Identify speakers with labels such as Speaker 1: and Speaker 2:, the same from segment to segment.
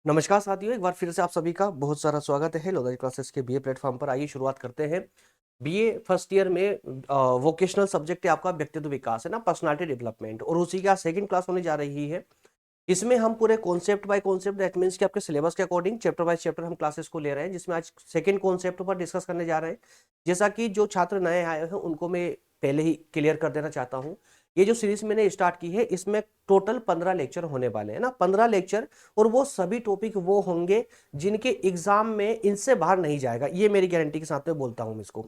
Speaker 1: नमस्कार साथियों, एक बार फिर से आप सभी का बहुत सारा स्वागत है लोधा क्लासेस के बीए प्लेटफॉर्म पर। आइए शुरुआत करते हैं। बीए फर्स्ट ईयर में वोकेशनल सब्जेक्ट है आपका व्यक्तित्व विकास, है ना, पर्सनालिटी डेवलपमेंट, और उसी का सेकंड क्लास होने जा रही है। इसमें हम पूरे concept bye concept, that means कि आपके सिलेबस के अकॉर्डिंग चैप्टर बाय चैप्टर हम क्लासेस को ले रहे हैं, जिसमें आज सेकंड कॉन्सेप्ट पर डिस्कस करने जा रहे हैं। जैसा कि जो छात्र नए आए हैं उनको मैं पहले ही क्लियर कर देना चाहता हूँ, ये जो सीरीज मैंने स्टार्ट की है इसमें टोटल 15 लेक्चर होने वाले हैं ना, 15 लेक्चर। और वो सभी टॉपिक वो होंगे जिनके एग्जाम में इनसे बाहर नहीं जाएगा, ये मेरी गारंटी के साथ में बोलता हूँ इसको।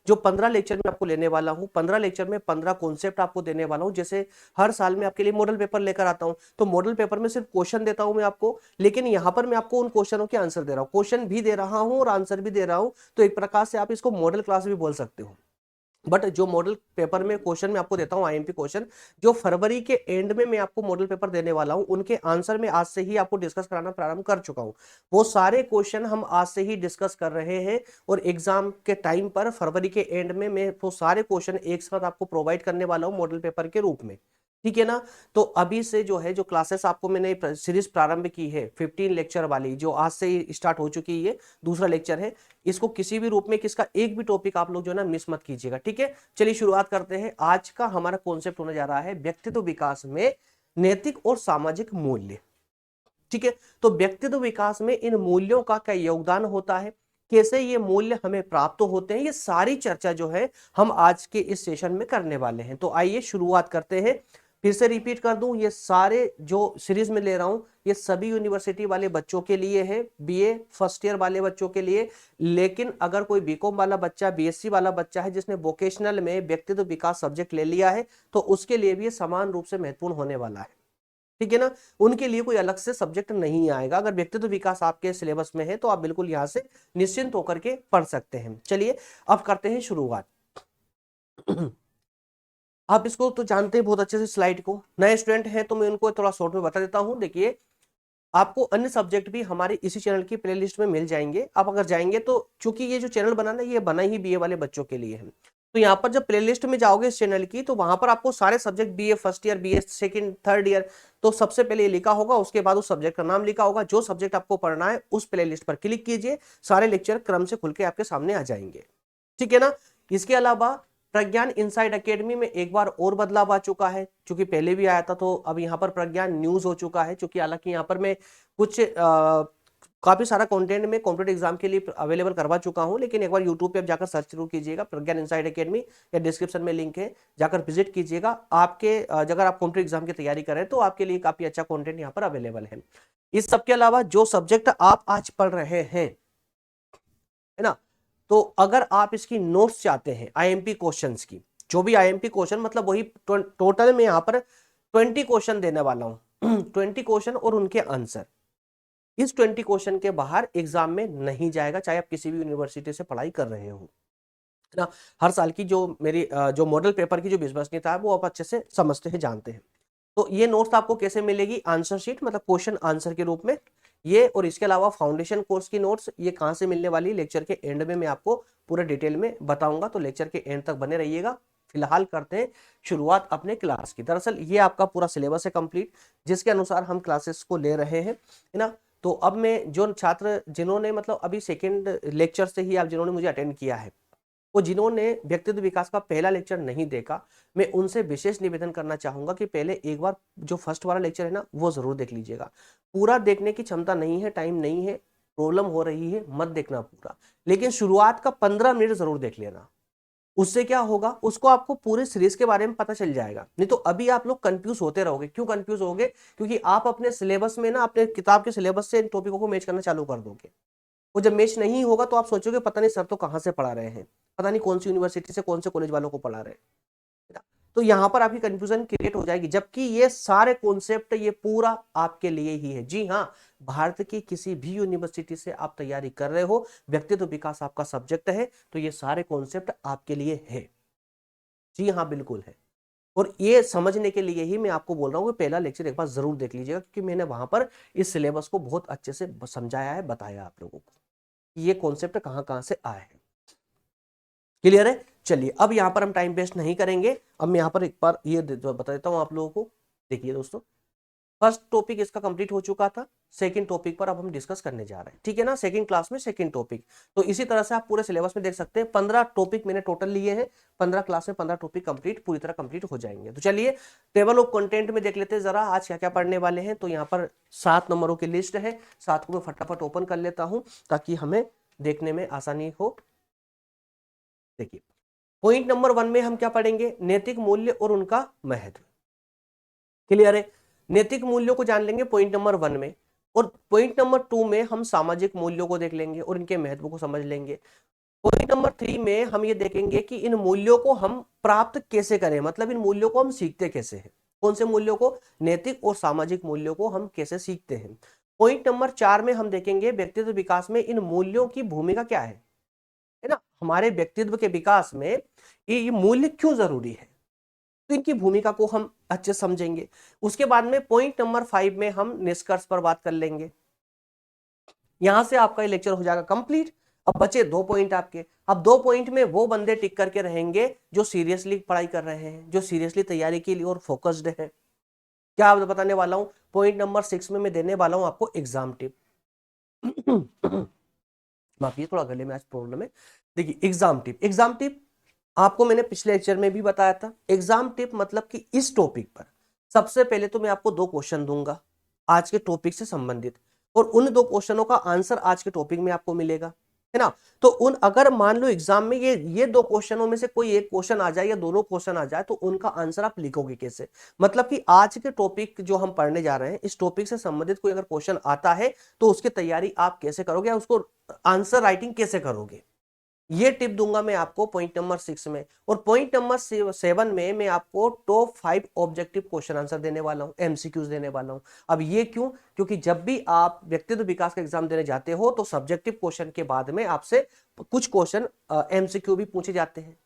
Speaker 1: जो 15 लेक्चर में आपको लेने वाला हूँ, 15 लेक्चर में 15 कॉन्सेप्ट आपको देने वाला हूँ। जैसे हर साल में आपके लिए मॉडल पेपर लेकर आता हूँ, तो मॉडल पेपर में सिर्फ क्वेश्चन देता हूं मैं आपको, लेकिन यहां पर मैं आपको उन क्वेश्चनों के आंसर दे रहा हूं, क्वेश्चन भी दे रहा हूं और आंसर भी दे रहा हूं। तो एक प्रकार से आप इसको मॉडल क्लास भी बोल सकते हो। बट जो मॉडल पेपर में क्वेश्चन मैं आपको देता हूं, आईएमपी क्वेश्चन, जो फरवरी के एंड में मैं आपको मॉडल पेपर देने वाला हूं, उनके आंसर मैं आज से ही आपको डिस्कस कराना प्रारंभ कर चुका हूं। वो सारे क्वेश्चन हम आज से ही डिस्कस कर रहे हैं, और एग्जाम के टाइम पर फरवरी के एंड में मैं वो सारे क्वेश्चन एक साथ आपको प्रोवाइड करने वाला हूं मॉडल पेपर के रूप में। ठीक है ना। तो अभी से जो है, जो क्लासेस आपको मैंने सीरीज प्रारंभ की है 15 लेक्चर वाली, जो आज से ही स्टार्ट हो चुकी है, दूसरा लेक्चर है, इसको किसी भी रूप में किसका एक भी टॉपिक आप लोग जो है ना मिस मत कीजिएगा। ठीक है, चलिए शुरुआत करते हैं। आज का हमारा कॉन्सेप्ट होने जा रहा है व्यक्तित्व विकास में नैतिक और सामाजिक मूल्य। ठीक है, तो व्यक्तित्व विकास में इन मूल्यों का क्या योगदान होता है, कैसे ये मूल्य हमें प्राप्त होते हैं, ये सारी चर्चा जो है हम आज के इस सेशन में करने वाले हैं। तो आइए शुरुआत करते हैं। फिर से रिपीट कर दूं, ये सारे जो सीरीज में ले रहा हूं ये सभी यूनिवर्सिटी वाले बच्चों के लिए है, बीए फर्स्ट ईयर वाले बच्चों के लिए। लेकिन अगर कोई बीकॉम वाला बच्चा, बीएससी वाला बच्चा है जिसने वोकेशनल में व्यक्तित्व विकास सब्जेक्ट ले लिया है, तो उसके लिए भी ये समान रूप से महत्वपूर्ण होने वाला है। ठीक है ना। उनके लिए कोई अलग से सब्जेक्ट नहीं आएगा। अगर व्यक्तित्व विकास आपके सिलेबस में है तो आप बिल्कुल यहां से निश्चिंत होकर के पढ़ सकते हैं। चलिए अब करते हैं शुरुआत। आप इसको तो जानते हैं बहुत अच्छे से, स्लाइड को। नए स्टूडेंट हैं तो मैं उनको थोड़ा शॉर्ट में बता देता हूं। देखिए, आपको अन्य सब्जेक्ट भी हमारे इसी चैनल की प्लेलिस्ट में मिल जाएंगे। आप अगर जाएंगे तो, चूंकि ये जो चैनल बना ना, ये बना ही बीए वाले बच्चों के लिए है, तो यहाँ पर जब प्लेलिस्ट में जाओगे इस चैनल की, तो वहां पर आपको सारे subject, BA first year, BA second, third year, तो सबसे पहले ये लिखा होगा, उसके बाद उस सब्जेक्ट का नाम लिखा होगा। जो सब्जेक्ट आपको पढ़ना है उस प्लेलिस्ट पर क्लिक कीजिए, सारे लेक्चर क्रम से खुल के आपके सामने आ जाएंगे। ठीक है ना। इसके अलावा प्रज्ञान इनसाइड एकेडमी में एक बार और बदलाव आ चुका है, क्योंकि पहले भी आया था, तो अब यहाँ पर प्रज्ञान न्यूज हो चुका है। क्योंकि हालांकि यहाँ पर मैं कुछ काफी सारा कंटेंट में कॉम्पिटेटिव एग्जाम के लिए अवेलेबल करवा चुका हूं, लेकिन एक बार यूट्यूब पे आप जाकर सर्च जरूर कीजिएगा, प्रज्ञान इनसाइड एकेडमी, या डिस्क्रिप्शन में लिंक है, जाकर विजिट कीजिएगा। आपके अगर आप कॉम्पिटेटिव एग्जाम की तैयारी करें तो आपके लिए काफी अच्छा कंटेंट यहाँ पर अवेलेबल है। इस सब के अलावा जो सब्जेक्ट आप आज पढ़ रहे हैं, है ना, तो अगर आप इसकी नोट्स चाहते हैं आईएमपी क्वेश्चंस की, जो भी आईएमपी क्वेश्चन, मतलब वही टोटल में यहाँ पर 20 क्वेश्चन देने वाला हूं। 20 क्वेश्चन और उनके आंसर। इस 20 क्वेश्चन के बाहर एग्जाम में नहीं जाएगा, चाहे आप किसी भी यूनिवर्सिटी से पढ़ाई कर रहे हो, है ना। हर साल की जो मेरी जो मॉडल पेपर की जो विश्वसनीयता है वो आप अच्छे से समझते हैं, जानते हैं। तो ये नोट्स आपको कैसे मिलेगी, आंसर शीट, मतलब क्वेश्चन आंसर के रूप में ये। और इसके अलावा फाउंडेशन कोर्स की नोट्स ये कहां से मिलने वाली, लेक्चर के एंड में मैं आपको पूरा डिटेल में बताऊंगा, तो लेक्चर के एंड तक बने रहिएगा। फिलहाल करते हैं शुरुआत अपने क्लास की। दरअसल ये आपका पूरा सिलेबस है कंप्लीट, जिसके अनुसार हम क्लासेस को ले रहे हैं, है ना। तो अब मैं जो छात्र जिन्होंने, मतलब अभी सेकेंड लेक्चर से ही आप जिन्होंने मुझे अटेंड किया है, वो जिन्होंने व्यक्तित्व विकास का पहला लेक्चर नहीं देखा, मैं उनसे विशेष निवेदन करना चाहूंगा कि पहले एक बार जो फर्स्ट वाला लेक्चर है ना, वो जरूर देख लीजिएगा। पूरा देखने की क्षमता नहीं है, टाइम नहीं है, प्रॉब्लम हो रही है, मत देखना पूरा, लेकिन शुरुआत का 15 मिनट जरूर देख लेना। उससे क्या होगा, उसको आपको पूरे सीरीज के बारे में पता चल जाएगा। नहीं तो अभी आप लोग कंफ्यूज होते रहोगे। क्यों कंफ्यूज होगे, क्योंकि आप अपने सिलेबस में ना, अपने किताब के सिलेबस से इन टॉपिकों को मैच करना चालू कर दोगे। वो जब मैच नहीं होगा तो आप सोचोगे पता नहीं सर तो कहाँ से पढ़ा रहे हैं, पता नहीं कौन सी यूनिवर्सिटी से, कौन से कॉलेज वालों को पढ़ा रहे हैं, है ना? तो यहाँ पर आपकी कंफ्यूजन क्रिएट हो जाएगी, जबकि ये सारे कॉन्सेप्ट ये पूरा आपके लिए ही है। जी हाँ, भारत की किसी भी यूनिवर्सिटी से आप तैयारी कर रहे हो, व्यक्तित्व विकास आपका सब्जेक्ट है, तो ये सारे कॉन्सेप्ट आपके लिए है। जी हाँ, बिल्कुल है। और ये समझने के लिए ही मैं आपको बोल रहा हूँ कि पहला लेक्चर एक बार जरूर देख लीजिएगा, क्योंकि मैंने वहां पर इस सिलेबस को बहुत अच्छे से समझाया है, बताया आप लोगों को कि ये कॉन्सेप्ट कहाँ कहाँ से आए हैं। क्लियर है। चलिए अब यहां पर हम टाइम वेस्ट नहीं करेंगे। अब मैं यहां पर एक बार ये बता देता हूं आप लोगों को। देखिए दोस्तों, फर्स्ट टॉपिक इसका कंप्लीट हो चुका था, सेकंड टॉपिक पर अब हम डिस्कस करने जा रहे हैं, ठीक है ना, सेकंड क्लास में सेकंड टॉपिक। तो इसी तरह से आप पूरे सिलेबस में देख सकते हैं 15 टॉपिक मैंने टोटल लिए हैं, 15 क्लास में 15 टॉपिक कंप्लीट पूरी तरह कंप्लीट हो जाएंगे। तो चलिए टेबल ऑफ कंटेंट में देख लेते हैं जरा आज क्या क्या पढ़ने वाले हैं। तो यहाँ पर 7 नंबरों की लिस्ट है, 7 को मैं फटाफट ओपन कर लेता हूं ताकि हमें देखने में आसानी हो। देखिए पॉइंट नंबर 1 में हम क्या पढ़ेंगे, नैतिक मूल्य और उनका महत्व। क्लियर है, नैतिक मूल्यों को जान लेंगे पॉइंट नंबर 1 में, और पॉइंट नंबर 2 में हम सामाजिक मूल्यों को देख लेंगे और इनके महत्व को समझ लेंगे। पॉइंट नंबर 3 में हम ये देखेंगे कि इन मूल्यों को हम प्राप्त कैसे करें, मतलब इन मूल्यों को हम सीखते कैसे हैं, कौन से मूल्यों को, नैतिक और सामाजिक मूल्यों को हम कैसे सीखते हैं। पॉइंट नंबर 4 में हम देखेंगे व्यक्तित्व विकास में इन मूल्यों की भूमिका क्या है ना, हमारे व्यक्तित्व के विकास में ये मूल्य क्यों जरूरी है, तो इनकी भूमिका को हम अच्छे समझेंगे। उसके बाद में पॉइंट नंबर 5 में हम निष्कर्ष पर बात कर लेंगे। यहां से आपका लेक्चर हो जाएगा कंप्लीट। अब बचे 2 पॉइंट आपके, अब 2 पॉइंट में वो बंदे टिक करके रहेंगे जो सीरियसली पढ़ाई कर रहे हैं, जो सीरियसली तैयारी के लिए और फोकस्ड है। क्या आप बताने वाला हूं, पॉइंट नंबर 6 में मैं देने वाला हूं आपको एग्जाम टिप। माफिए थोड़ा गले में आज प्रॉब्लम है। देखिए एग्जाम टिप, एग्जाम टिप आपको मैंने पिछले लेक्चर में भी बताया था। एग्जाम टिप मतलब कि इस टॉपिक पर सबसे पहले तो मैं आपको 2 क्वेश्चन दूंगा आज के टॉपिक से संबंधित, और उन 2 क्वेश्चनों का आंसर आज के टॉपिक में आपको मिलेगा, है ना। तो उन अगर मान लो एग्जाम में ये 2 क्वेश्चनों में से कोई एक क्वेश्चन आ जाए या दोनों क्वेश्चन आ जाए, तो उनका आंसर आप लिखोगे कैसे, मतलब कि आज के टॉपिक जो हम पढ़ने जा रहे हैं इस टॉपिक से संबंधित कोई अगर क्वेश्चन आता है तो उसकी तैयारी आप कैसे करोगे या उसको आंसर राइटिंग कैसे करोगे, ये टिप दूंगा मैं आपको पॉइंट नंबर 6 में। और पॉइंट नंबर 7 में मैं आपको टॉप 5 ऑब्जेक्टिव क्वेश्चन आंसर देने वाला हूं, एमसीक्यूज देने वाला हूं। अब ये क्यों, क्योंकि जब भी आप व्यक्तित्व विकास का एग्जाम देने जाते हो तो सब्जेक्टिव क्वेश्चन के बाद में आपसे कुछ क्वेश्चन एमसीक्यू भी पूछे जाते हैं।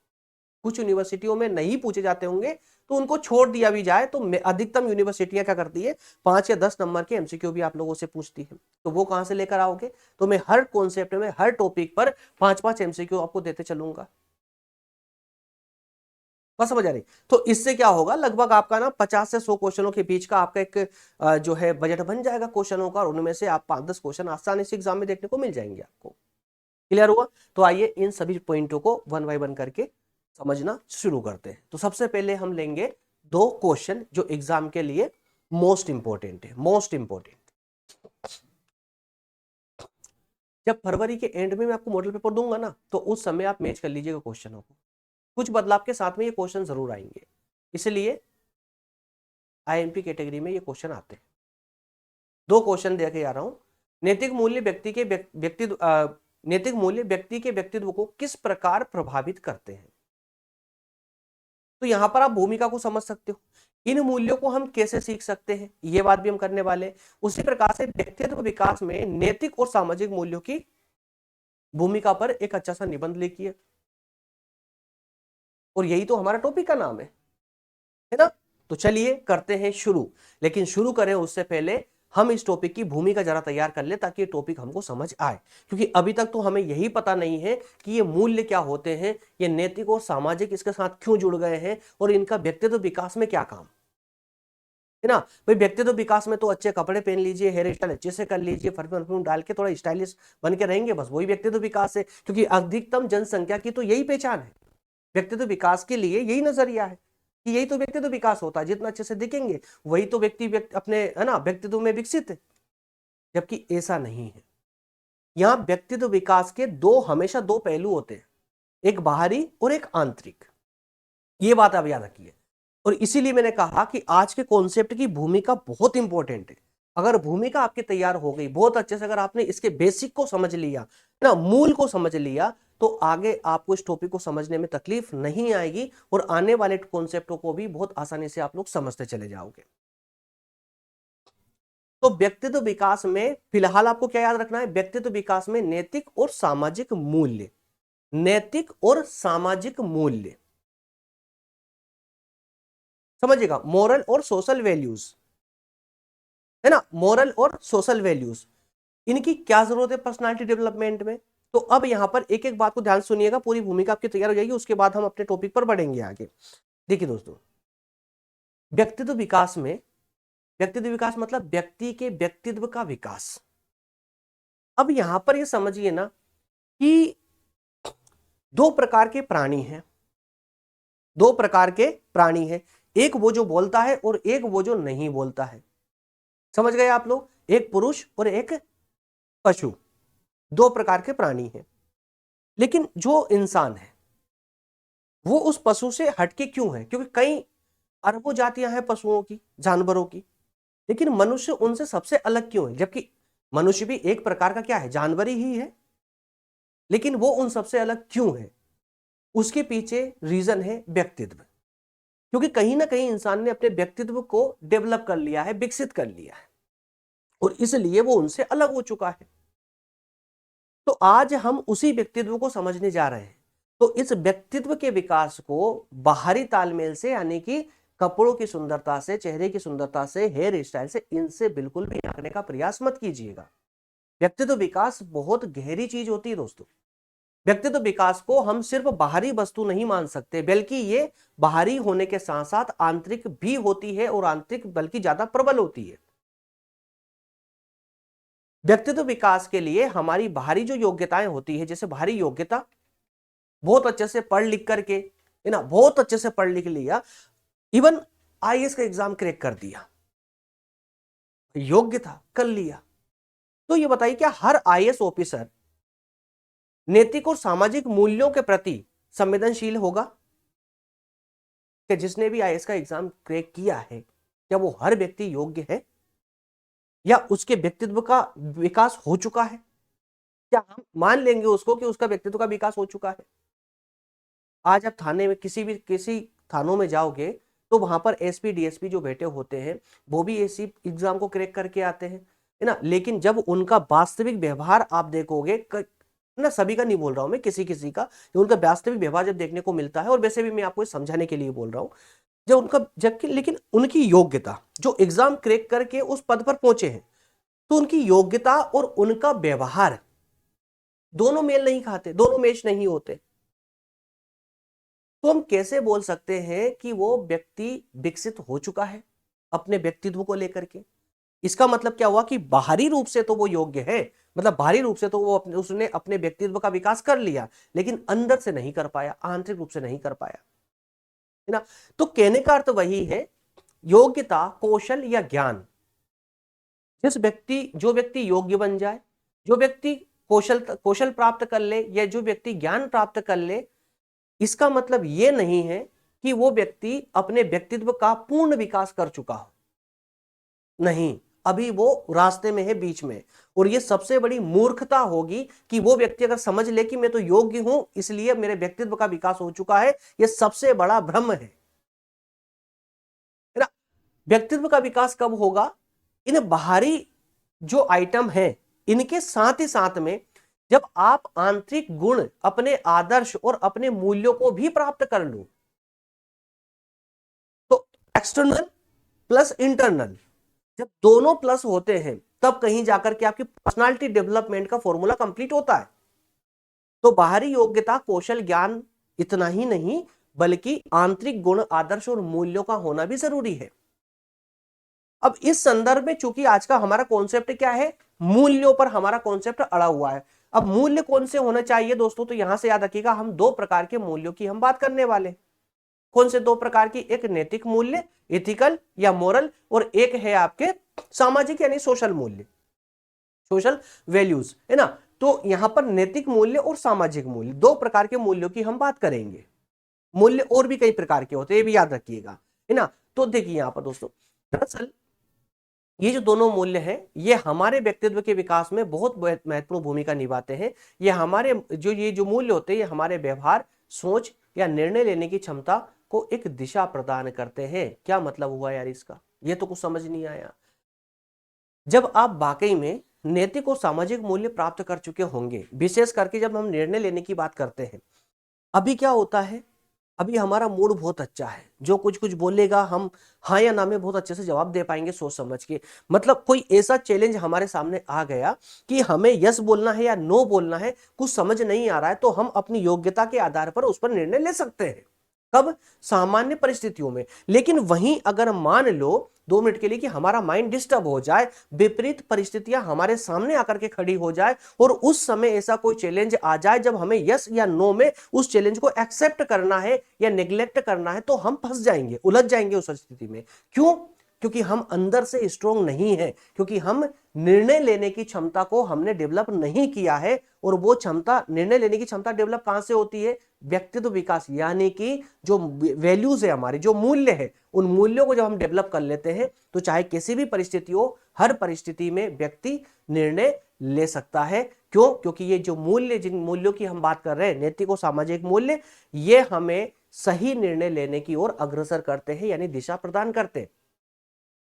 Speaker 1: कुछ यूनिवर्सिटियों में नहीं पूछे जाते होंगे तो उनको छोड़ दिया भी जाए तो अधिकतम यूनिवर्सिटियां क्या करती है, 5 या 10 नंबर के एमसीक्यू भी आप लोगों से पूछती है। तो वो कहां से लेकर आओगे, तो मैं हर कॉन्सेप्ट में हर टॉपिक पर 5-5 एमसीक्यू आपको देते चलूंगा। बस समझ आ रही, तो इससे क्या होगा, लगभग आपका ना 50 से 100 क्वेश्चनों के बीच का आपका एक जो है बजट बन जाएगा क्वेश्चनों का, और उनमें से आप 5-10 क्वेश्चन आसानी से एग्जाम में देखने को मिल जाएंगे आपको। क्लियर हुआ, तो आइए इन सभी पॉइंटों को 1 बाय 1 करके समझना शुरू करते हैं। तो सबसे पहले हम लेंगे 2 क्वेश्चन जो एग्जाम के लिए मोस्ट इंपोर्टेंट है, मोस्ट इंपोर्टेंट। जब फरवरी के एंड में मैं आपको मॉडल पेपर दूंगा ना, तो उस समय आप मैच कर लीजिएगा क्वेश्चनों को, कुछ बदलाव के साथ में ये क्वेश्चन जरूर आएंगे, इसलिए आईएमपी कैटेगरी में ये क्वेश्चन आते हैं। 2 क्वेश्चन देके आ रहा हूं। नैतिक मूल्य नैतिक मूल्य व्यक्ति के व्यक्तित्व को किस प्रकार प्रभावित करते हैं, तो यहां पर आप भूमिका को समझ सकते हो। इन मूल्यों को हम कैसे सीख सकते हैं, ये बात भी हम करने वाले हैं। उसी प्रकार से व्यक्तित्व विकास में नैतिक और सामाजिक मूल्यों की भूमिका पर एक अच्छा सा निबंध लिखिए, और यही तो हमारा टॉपिक का नाम है ना। तो चलिए करते हैं शुरू, लेकिन शुरू करें उससे पहले हम इस टॉपिक की भूमिका जरा तैयार कर ले ताकि ये टॉपिक हमको समझ आए, क्योंकि अभी तक तो हमें यही पता नहीं है कि ये मूल्य क्या होते हैं, ये नैतिक और सामाजिक इसके साथ क्यों जुड़ गए हैं, और इनका व्यक्तित्व विकास में क्या काम है ना। भाई व्यक्तित्व विकास में तो अच्छे कपड़े पहन लीजिए, हेयर स्टाइल अच्छे से कर लीजिए, परफ्यूम डाल के थोड़ा स्टाइलिश बन के रहेंगे, बस वही व्यक्तित्व विकास है, क्योंकि अधिकतम जनसंख्या की तो यही पहचान है। व्यक्तित्व विकास के लिए यही नजरिया है कि यही तो व्यक्तित्व विकास होता है, जितना अच्छे से दिखेंगे वही तो व्यक्ति अपने है ना व्यक्तित्व में विकसित है, जबकि ऐसा नहीं है। यहां व्यक्तित्व विकास के हमेशा दो पहलू होते हैं, एक बाहरी और एक आंतरिक, ये बात आप याद रखिए। और इसीलिए मैंने कहा कि आज के कॉन्सेप्ट की भूमिका बहुत इंपॉर्टेंट है। अगर भूमिका आपकी तैयार हो गई बहुत अच्छे से, अगर आपने इसके बेसिक को समझ लिया ना, मूल को समझ लिया, तो आगे आपको इस टॉपिक को समझने में तकलीफ नहीं आएगी, और आने वाले कॉन्सेप्टों को भी बहुत आसानी से आप लोग समझते चले जाओगे। तो व्यक्तित्व विकास में फिलहाल आपको क्या याद रखना है, व्यक्तित्व विकास में नैतिक और सामाजिक मूल्य, नैतिक और सामाजिक मूल्य समझिएगा, मोरल और सोशल वैल्यूज, है ना, मोरल और सोशल वैल्यूज, इनकी क्या जरूरत है पर्सनालिटी डेवलपमेंट में। तो अब यहां पर एक एक बात को ध्यान सुनिएगा, पूरी भूमिका आपकी तैयार हो जाएगी, उसके बाद हम अपने टॉपिक पर बढ़ेंगे आगे। देखिए दोस्तों, व्यक्तित्व विकास में व्यक्तित्व विकास मतलब व्यक्ति के व्यक्तित्व का विकास। अब यहां पर ये समझिए ना कि दो प्रकार के प्राणी हैं, दो प्रकार के प्राणी हैं, एक वो जो बोलता है और एक वो जो नहीं बोलता है। समझ गए आप लोग? एक पुरुष और एक पशु, दो प्रकार के प्राणी हैं। लेकिन जो इंसान है वो उस पशु से हटके क्यों है? क्योंकि कई अरबों जातियां हैं पशुओं की, जानवरों की, लेकिन मनुष्य उनसे सबसे अलग क्यों है? जबकि मनुष्य भी एक प्रकार का क्या है? जानवर ही है, लेकिन वो उन सबसे अलग क्यों है? उसके पीछे रीजन है व्यक्तित्व। क्योंकि कहीं ना कहीं इंसान ने अपने व्यक्तित्व को डेवलप कर लिया है, विकसित कर लिया है, और इसलिए वो उनसे अलग हो चुका है। तो आज हम उसी व्यक्तित्व को समझने जा रहे हैं। तो इस व्यक्तित्व के विकास को बाहरी तालमेल से, यानी कि कपड़ों की सुंदरता से, चेहरे की सुंदरता से, हेयर स्टाइल से, इनसे बिल्कुल भी आंकने का प्रयास मत कीजिएगा। व्यक्तित्व विकास बहुत गहरी चीज होती है दोस्तों। व्यक्तित्व विकास को हम सिर्फ बाहरी वस्तु नहीं मान सकते, बल्कि ये बाहरी होने के साथ साथ आंतरिक भी होती है, और आंतरिक बल्कि ज्यादा प्रबल होती है। व्यक्तित्व विकास के लिए हमारी बाहरी जो योग्यताएं होती है, जैसे बाहरी योग्यता, बहुत अच्छे से पढ़ लिख करके, है ना, बहुत अच्छे से पढ़ लिख लिया, इवन आईएएस का एग्जाम क्रैक कर दिया, योग्य था, कर लिया। तो ये बताइए, क्या हर आईएएस ऑफिसर नैतिक और सामाजिक मूल्यों के प्रति संवेदनशील होगा? कि जिसने भी आईएएस का एग्जाम क्रैक किया है, क्या वो हर व्यक्ति योग्य है, या उसके व्यक्तित्व का विकास हो चुका है? क्या हम मान लेंगे उसको कि उसका व्यक्तित्व का विकास हो चुका है? आज आप थाने में किसी थानों में जाओगे तो वहां पर एसपी डीएसपी जो बैठे होते हैं वो भी इसी एग्जाम को क्रैक करके आते हैं, है ना। लेकिन जब उनका वास्तविक व्यवहार आप देखोगे, ना सभी का नहीं बोल रहा हूं मैं, किसी किसी का, जो उनका वास्तविक व्यवहार जब देखने को मिलता है, और वैसे भी मैं आपको समझाने के लिए बोल रहा हूं, जब उनका, जबकि लेकिन उनकी योग्यता, जो एग्जाम क्रैक करके उस पद पर पहुंचे हैं, तो उनकी योग्यता और उनका व्यवहार दोनों मेल नहीं खाते, दोनों मैच नहीं होते। तो हम कैसे बोल सकते हैं कि वो व्यक्ति विकसित हो चुका है अपने व्यक्तित्व को लेकर के? इसका मतलब क्या हुआ कि बाहरी रूप से तो वो योग्य है, मतलब बाहरी रूप से तो वो उसने अपने व्यक्तित्व का विकास कर लिया, लेकिन अंदर से नहीं कर पाया, आंतरिक रूप से नहीं कर पाया, है ना। तो कहने का अर्थ वही है, योग्यता, कौशल या ज्ञान, जो व्यक्ति योग्य बन जाए, जो व्यक्ति कौशल प्राप्त कर ले, या जो व्यक्ति ज्ञान प्राप्त कर ले, इसका मतलब यह नहीं है कि वो व्यक्ति अपने व्यक्तित्व का पूर्ण विकास कर चुका हो। नहीं, अभी वो रास्ते में है, बीच में। और ये सबसे बड़ी मूर्खता होगी कि वो व्यक्ति अगर समझ ले कि मैं तो योग्य हूं इसलिए मेरे व्यक्तित्व का विकास हो चुका है, यह सबसे बड़ा भ्रम है ना। व्यक्तित्व का विकास कब होगा? इन बाहरी जो आइटम है इनके साथ ही साथ में जब आप आंतरिक गुण, अपने आदर्श और अपने मूल्यों को भी प्राप्त कर लो। तो एक्सटर्नल प्लस इंटरनल, जब दोनों प्लस होते हैं तब कहीं जाकर के आपकी पर्सनालिटी डेवलपमेंट का फॉर्मूला कंप्लीट होता है। तो बाहरी योग्यता, कौशल, ज्ञान इतना ही नहीं, बल्कि आंतरिक गुण, आदर्श और मूल्यों का होना भी जरूरी है। अब इस संदर्भ में चूंकि आज का हमारा कॉन्सेप्ट क्या है, मूल्यों पर हमारा कॉन्सेप्ट अड़ा हुआ है। अब मूल्य कौन से होने चाहिए दोस्तों? तो यहां से याद रखिएगा, हम दो प्रकार के मूल्यों की हम बात करने वाले हैं। कौन से दो प्रकार की? एक नैतिक मूल्य, इथिकल या मोरल, और एक है आपके सामाजिक यानी सोशल मूल्य, सोशल वैल्यूज, है ना। तो यहां पर नैतिक मूल्य और सामाजिक मूल्य, दो प्रकार के मूल्यों की हम बात करेंगे। मूल्य और भी कई प्रकार के होते हैं, ये भी याद रखिएगा, है ना। तो देखिए यहां पर दोस्तों, दरअसल ये जो दोनों मूल्य हैं ये हमारे व्यक्तित्व के विकास में बहुत महत्वपूर्ण भूमिका निभाते हैं। ये जो मूल्य होते हैं ये हमारे व्यवहार, सोच या निर्णय लेने की क्षमता को एक दिशा प्रदान करते हैं। क्या मतलब हुआ यार इसका? ये तो कुछ समझ नहीं आया। जब आप वाकई में नैतिक और सामाजिक मूल्य प्राप्त कर चुके होंगे, विशेष करके जब हम निर्णय लेने की बात करते हैं, अभी क्या होता है, अभी हमारा मूड बहुत अच्छा है, जो कुछ कुछ बोलेगा हम हाँ या ना में बहुत अच्छे से जवाब दे पाएंगे सोच समझ के। मतलब कोई ऐसा चैलेंज हमारे सामने आ गया कि हमें यस बोलना है या नो बोलना है, कुछ समझ नहीं आ रहा है, तो हम अपनी योग्यता के आधार पर उस पर निर्णय ले सकते हैं। कब? सामान्य परिस्थितियों में। लेकिन वहीं अगर मान लो 2 मिनट के लिए कि हमारा माइंड डिस्टर्ब हो जाए, विपरीत परिस्थितियां हमारे सामने आकर के खड़ी हो जाए और उस समय ऐसा कोई चैलेंज आ जाए जब हमें यस या नो में उस चैलेंज को एक्सेप्ट करना है या नेग्लेक्ट करना है, तो हम फंस जाएंगे, उलझ जाएंगे उस स्थिति में। क्यों? क्योंकि हम अंदर से स्ट्रोंग नहीं है, क्योंकि हम निर्णय लेने की क्षमता को हमने डेवलप नहीं किया है। और वो क्षमता, निर्णय लेने की क्षमता डेवलप कहां से होती है? व्यक्तित्व विकास, यानी कि जो वैल्यूज है हमारी, जो मूल्य है, उन मूल्यों को जब हम डेवलप कर लेते हैं तो चाहे किसी भी परिस्थिति हो, हर परिस्थिति में व्यक्ति निर्णय ले सकता है। क्यों? क्योंकि ये जो मूल्य, जिन मूल्यों की हम बात कर रहे हैं, नैतिक और सामाजिक मूल्य, ये हमें सही निर्णय लेने की ओर अग्रसर करते हैं, यानी दिशा प्रदान करते हैं।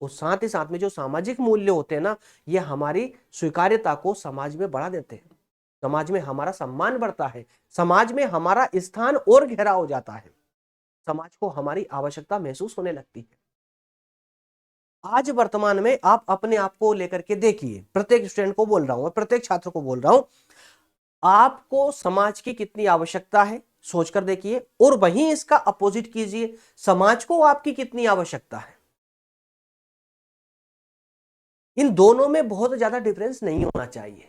Speaker 1: और साथ ही साथ में जो सामाजिक मूल्य होते हैं ना, ये हमारी स्वीकार्यता को समाज में बढ़ा देते हैं, समाज में हमारा सम्मान बढ़ता है, समाज में हमारा स्थान और गहरा हो जाता है, समाज को हमारी आवश्यकता महसूस होने लगती है। आज वर्तमान में आप अपने आप को लेकर के देखिए, प्रत्येक स्टूडेंट को बोल रहा हूं, प्रत्येक छात्र को बोल रहा हूं, आपको समाज की कितनी आवश्यकता है सोचकर देखिए, और वहीं इसका अपोजिट कीजिए, समाज को आपकी कितनी आवश्यकता है। इन दोनों में बहुत ज्यादा डिफरेंस नहीं होना चाहिए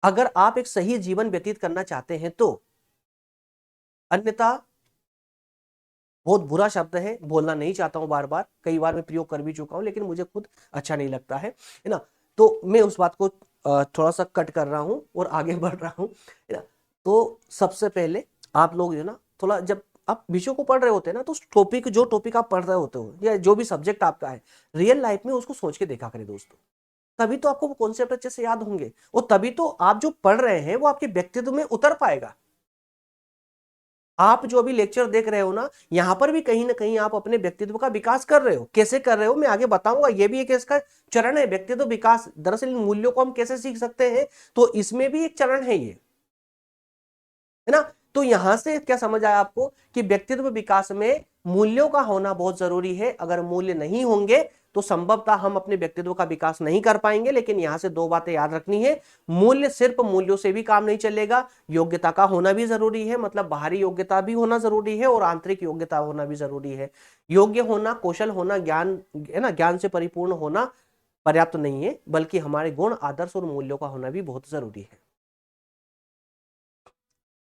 Speaker 1: अगर आप एक सही जीवन व्यतीत करना चाहते हैं तो। अन्यथा, बहुत बुरा शब्द है, बोलना नहीं चाहता हूं, बार बार कई बार मैं प्रयोग कर भी चुका हूं, लेकिन मुझे खुद अच्छा नहीं लगता है ना, तो मैं उस बात को थोड़ा सा कट कर रहा हूं और आगे बढ़ रहा हूं, है ना। तो सबसे पहले आप लोग जो ना, थोड़ा जब आप विषयों को पढ़ रहे होते हैं ना, तो टॉपिक, जो टॉपिक आप पढ़ रहे होते हो या जो भी सब्जेक्ट आपका है, रियल लाइफ में उसको सोच के देखा करें दोस्तों, तभी तो आपको वो कॉन्सेप्ट अच्छे से याद होंगे, और तभी तो आप जो पढ़ रहे हैं वो आपके व्यक्तित्व में उतर पाएगा। आप जो अभी लेक्चर देख रहे हो ना, यहां पर भी कहीं ना कहीं आप अपने व्यक्तित्व का विकास कर रहे हो। कैसे कर रहे हो मैं आगे बताऊंगा, ये भी एक इसका चरण है, व्यक्तित्व विकास। दरअसल इन मूल्यों को हम कैसे सीख सकते हैं, तो इसमें भी एक चरण है ये, है ना। तो यहां से क्या समझ आया आपको कि व्यक्तित्व विकास में मूल्यों का होना बहुत जरूरी है। अगर मूल्य नहीं होंगे तो संभवतः हम अपने व्यक्तित्व का विकास नहीं कर पाएंगे। लेकिन यहां से 2 बातें याद रखनी है, मूल्य, सिर्फ मूल्यों से भी काम नहीं चलेगा, योग्यता का होना भी जरूरी है, मतलब बाहरी योग्यता भी होना जरूरी है और आंतरिक योग्यता होना भी जरूरी है। योग्य होना, कौशल होना, ज्ञान, है ना, ज्ञान से परिपूर्ण होना पर्याप्त नहीं है, बल्कि हमारे गुण, आदर्श और मूल्यों का होना भी बहुत जरूरी है।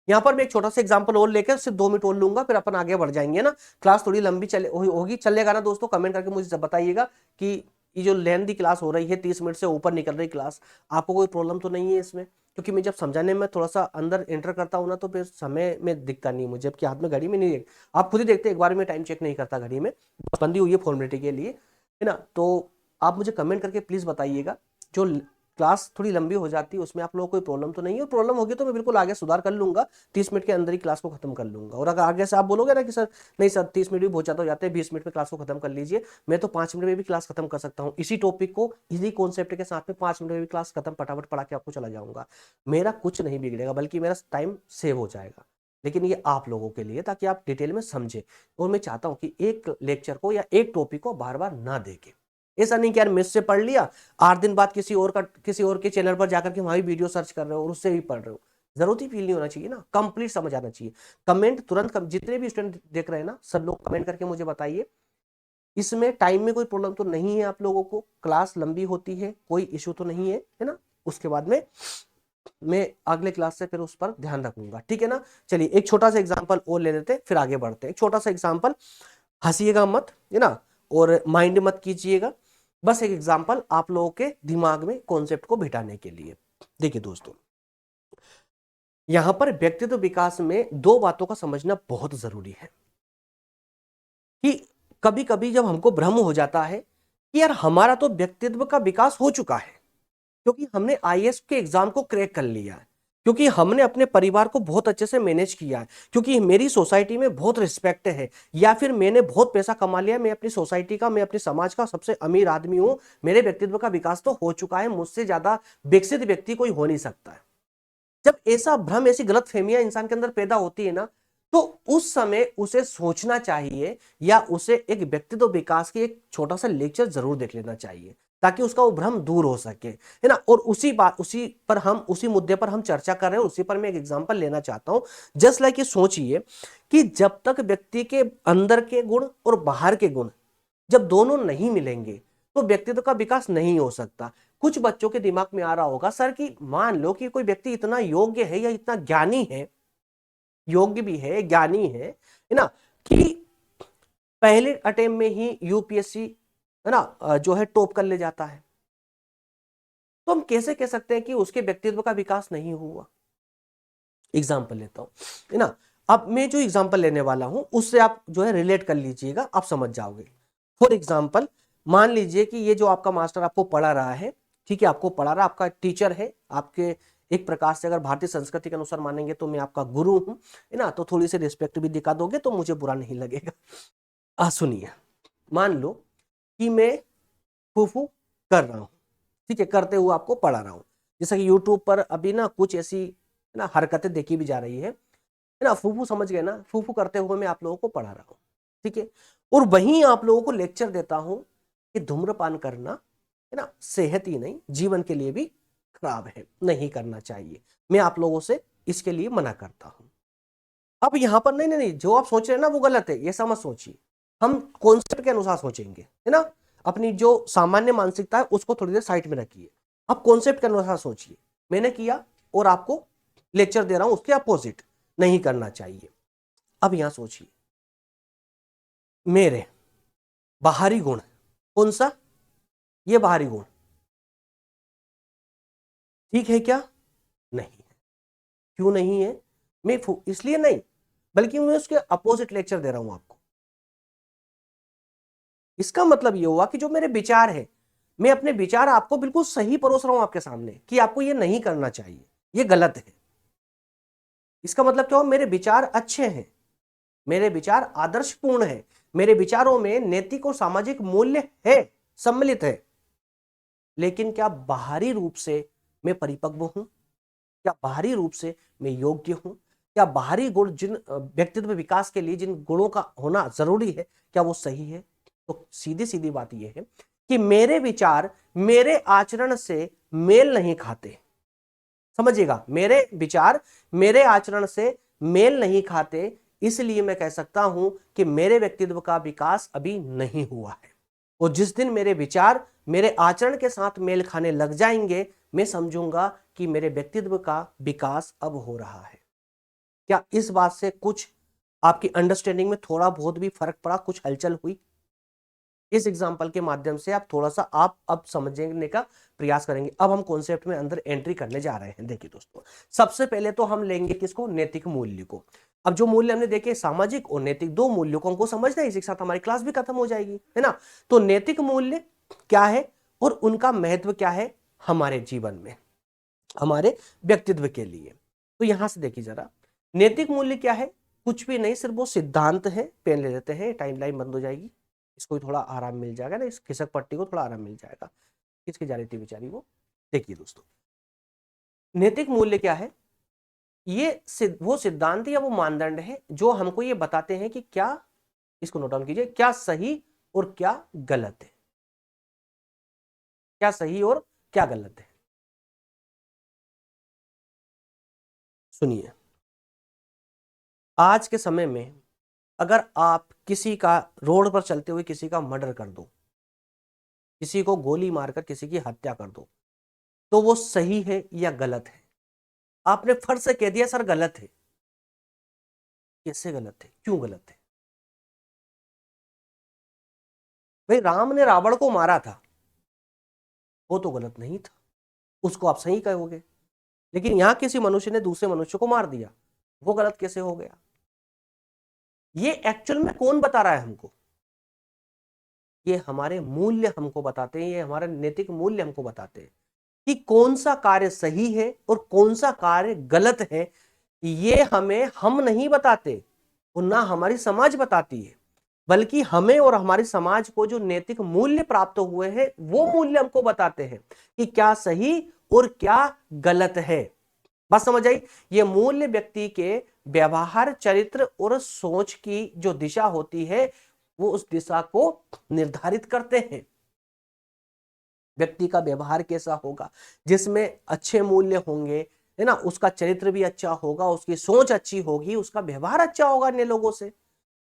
Speaker 1: यहां पर मैं एक छोटा सा एग्जांपल और लेकर सिर्फ 2 मिनट और लूंगा, फिर अपन आगे बढ़ जाएंगे ना। क्लास थोड़ी लंबी होगी, चलेगा ना दोस्तों? कमेंट करके मुझे बताइएगा कि ये जो लेंथी क्लास हो रही है, 30 मिनट से ऊपर निकल रही क्लास, आपको कोई प्रॉब्लम तो नहीं है इसमें? क्योंकि मैं जब समझाने में थोड़ा सा अंदर एंटर करता हूं ना, तो फिर समय में दिखता नहीं मुझे, जबकि हाथ में घड़ी में नहीं, आप खुद ही देखते, एक बार में टाइम चेक नहीं करता घड़ी में, बंदी हुई है फॉर्मेलिटी के लिए, है ना। तो आप मुझे कमेंट करके प्लीज बताइएगा, जो क्लास थोड़ी लंबी हो जाती है उसमें आप लोगों को कोई प्रॉब्लम तो नहीं है? और प्रॉब्लम होगी तो मैं बिल्कुल आगे सुधार कर लूंगा, 30 मिनट के अंदर ही क्लास को खत्म कर लूंगा। और अगर आगे से आप बोलोगे ना कि सर नहीं सर 30 मिनट भी बहुत ज्यादा हो जाते हैं, 20 मिनट में क्लास को खत्म कर लीजिए, मैं तो 5 मिनट में भी क्लास खत्म कर सकता हूँ। इसी टॉपिक को, इसी कॉन्सेप्ट के साथ में 5 मिनट में भी क्लास खत्म, फटाफट पढ़ा के आपको चला जाऊंगा। मेरा कुछ नहीं बिगड़ेगा, बल्कि मेरा टाइम सेव हो जाएगा। लेकिन ये आप लोगों के लिए, ताकि आप डिटेल में समझे। और मैं चाहता हूं कि एक लेक्चर को या एक टॉपिक को बार बार ना देखें। ऐसा नहीं कि यार मिस से पढ़ लिया, 8 दिन बाद किसी और के चैनल पर जाकर के वहां भी वीडियो सर्च कर रहे हो और उससे भी पढ़ रहे हो। जरूरत ही फील नहीं होना चाहिए ना, कंप्लीट समझ आना चाहिए। कमेंट तुरंत जितने भी स्टूडेंट देख रहे हैं ना, सब लोग कमेंट करके मुझे बताइए, इसमें टाइम में कोई प्रॉब्लम तो नहीं है आप लोगों को? क्लास लंबी होती है, कोई इश्यू तो नहीं है ना? उसके बाद में मैं अगले क्लास से फिर उस पर ध्यान रखूंगा, ठीक है ना। चलिए एक छोटा सा एग्जाम्पल और ले लेते, फिर आगे बढ़ते हैं। एक छोटा सा एग्जाम्पल, हंसीएगा मत, है ना, और माइंड मत कीजिएगा, बस एक एग्जाम्पल आप लोगों के दिमाग में कॉन्सेप्ट को बिठाने के लिए। देखिए दोस्तों, यहां पर व्यक्तित्व विकास में 2 बातों का समझना बहुत जरूरी है। कि कभी कभी जब हमको भ्रम हो जाता है कि यार हमारा तो व्यक्तित्व का विकास हो चुका है, क्योंकि हमने आईएएस के एग्जाम को क्रैक कर लिया है, क्योंकि हमने अपने परिवार को बहुत अच्छे से मैनेज किया है, क्योंकि मेरी सोसाइटी में बहुत रिस्पेक्ट है, या फिर मैंने बहुत पैसा कमा लिया, मैं अपनी सोसाइटी का, मैं अपने समाज का सबसे अमीर आदमी हूं, मेरे व्यक्तित्व का विकास तो हो चुका है, मुझसे ज्यादा विकसित व्यक्ति कोई हो नहीं सकता है। जब ऐसा भ्रम, ऐसी गलतफहमियां इंसान के अंदर पैदा होती है ना, तो उस समय उसे सोचना चाहिए, या उसे एक व्यक्तित्व विकास की एक छोटा सा लेक्चर जरूर देख लेना चाहिए। ताकि उसका वो भ्रम दूर हो सके, है ना। और उसी मुद्दे पर हम चर्चा कर रहे हैं, उसी पर मैं एक एग्जांपल लेना चाहता हूं। जस्ट लाइक ये सोचिए कि जब तक व्यक्ति के अंदर के गुण और बाहर के गुण जब दोनों नहीं मिलेंगे तो व्यक्तित्व का विकास नहीं हो सकता। कुछ बच्चों के दिमाग में आ रहा होगा सर कि मान लो कि कोई व्यक्ति इतना योग्य है या इतना ज्ञानी है, योग्य भी है, ज्ञानी है ना, कि पहले अटेम्प्ट में ही यूपीएससी, है ना, जो है टॉप कर ले जाता है, तो हम कैसे कह सकते हैं कि उसके व्यक्तित्व का विकास नहीं हुआ। एग्जाम्पल लेता हूं, है ना। अब मैं जो एग्जाम्पल लेने वाला हूं उससे आप जो है रिलेट कर लीजिएगा, आप समझ जाओगे। फॉर एग्जाम्पल मान लीजिए कि ये जो आपका मास्टर आपको पढ़ा रहा है, ठीक है, आपको पढ़ा रहा, आपका टीचर है, आपके एक प्रकार से अगर भारतीय संस्कृति के अनुसार मानेंगे तो मैं आपका गुरु हूं, है ना, तो थोड़ी सी रिस्पेक्ट भी दिखा दोगे तो मुझे बुरा नहीं लगेगा। सुनिए, मान लो कि मैं फूफू कर रहा हूं, ठीक है, करते हुए आपको पढ़ा रहा हूं। जैसा कि यूट्यूब पर अभी ना कुछ ऐसी, है ना, हरकतें देखी भी जा रही है ना, फूफू समझ गए ना, फूफू करते हुए मैं आप लोगों को पढ़ा रहा हूं, ठीक है। और वहीं आप लोगों को लेक्चर देता हूं कि धूम्रपान करना, है ना, सेहत ही नहीं जीवन के लिए भी खराब है, नहीं करना चाहिए। मैं आप लोगों से इसके लिए मना करता हूं। अब यहां पर नहीं नहीं नहीं, जो आप सोच रहे हैं ना वो गलत है, ये समझ सोचिए। हम कॉन्सेप्ट के अनुसार सोचेंगे, है ना। अपनी जो सामान्य मानसिकता है उसको थोड़ी देर साइड में रखिए, आप कॉन्सेप्ट के अनुसार सोचिए। मैंने किया और आपको लेक्चर दे रहा हूं उसके अपोजिट, नहीं करना चाहिए। अब यहां सोचिए, मेरे बाहरी गुण, कौन सा, ये बाहरी गुण ठीक है क्या, नहीं है। क्यों नहीं है, मैं इसलिए नहीं, बल्कि मैं उसके अपोजिट लेक्चर दे रहा हूं आपको। इसका मतलब ये हुआ कि जो मेरे विचार है, मैं अपने विचार आपको बिल्कुल सही परोस रहा हूं आपके सामने कि आपको ये नहीं करना चाहिए, ये गलत है। इसका मतलब क्या हुआ, मेरे विचार अच्छे हैं, मेरे विचार आदर्शपूर्ण है, मेरे विचारों में नैतिक और सामाजिक मूल्य है, सम्मिलित है। लेकिन क्या बाहरी रूप से मैं परिपक्व हूं, क्या बाहरी रूप से मैं योग्य हूं, क्या बाहरी गुण जिन व्यक्तित्व विकास के लिए जिन गुणों का होना जरूरी है क्या वो सही है। तो सीधी सीधी बात यह है कि मेरे विचार मेरे आचरण से मेल नहीं खाते, समझिएगा, मेरे विचार मेरे आचरण से मेल नहीं खाते, इसलिए मैं कह सकता हूं कि मेरे व्यक्तित्व का विकास अभी नहीं हुआ है। और जिस दिन मेरे विचार मेरे आचरण के साथ मेल खाने लग जाएंगे, मैं समझूंगा कि मेरे व्यक्तित्व का विकास अब हो रहा है। क्या इस बात से कुछ आपकी अंडरस्टैंडिंग में थोड़ा बहुत भी फर्क पड़ा, कुछ हलचल हुई। इस एग्जाम्पल के माध्यम से आप थोड़ा सा आप अब समझने का प्रयास करेंगे। अब हम कॉन्सेप्ट में अंदर एंट्री करने जा रहे हैं। देखिए दोस्तों, सबसे पहले तो हम लेंगे किसको, नैतिक मूल्य को। अब जो मूल्य हमने देखे सामाजिक और नैतिक, दो मूल्यों को हमको समझना है, इसी के साथ हमारी क्लास भी खत्म हो जाएगी, है ना। तो नैतिक मूल्य क्या है और उनका महत्व क्या है हमारे जीवन में, हमारे व्यक्तित्व के लिए। तो यहां से देखिए जरा, नैतिक मूल्य क्या है, कुछ भी नहीं, सिर्फ वो सिद्धांत है। पेन ले लेते हैं, टाइमलाइन बंद हो जाएगी, इसको थोड़ा आराम मिल जाएगा ना, इस खिसक पट्टी को थोड़ा आराम मिल जाएगा। किसकी जा रही थी बेचारी वो। देखिए दोस्तों, नैतिक मूल्य क्या है, ये वो सिद्धांत या वो मानदंड है जो हमको ये बताते हैं कि क्या, इसको नोट डाउन कीजिए, क्या सही और क्या गलत है, क्या सही और क्या गलत है। सुनिए, आज के समय में अगर आप किसी का रोड पर चलते हुए किसी का मर्डर कर दो, किसी को गोली मारकर किसी की हत्या कर दो, तो वो सही है या गलत है। आपने फर्ज से कह दिया सर गलत है, कैसे गलत है, क्यों गलत है। भाई राम ने रावण को मारा था, वो तो गलत नहीं था, उसको आप सही कहोगे। लेकिन यहां किसी मनुष्य ने दूसरे मनुष्य को मार दिया, वो गलत कैसे हो गया। ये एक्चुअल में कौन बता रहा है हमको, ये हमारे मूल्य हमको बताते हैं, ये हमारे नैतिक मूल्य हमको बताते हैं कि कौन सा कार्य सही है और कौन सा कार्य गलत है। ये हमें हम नहीं बताते और ना हमारी समाज बताती है, बल्कि हमें और हमारी समाज को जो नैतिक मूल्य प्राप्त हुए हैं वो मूल्य हमको बताते हैं कि क्या सही और क्या गलत है। बात समझ आई। ये मूल्य व्यक्ति के व्यवहार, चरित्र और सोच की जो दिशा होती है वो उस दिशा को निर्धारित करते हैं। व्यक्ति का व्यवहार कैसा होगा, जिसमें अच्छे मूल्य होंगे, है ना, उसका चरित्र भी अच्छा होगा, उसकी सोच अच्छी होगी, उसका व्यवहार अच्छा होगा अन्य लोगों से।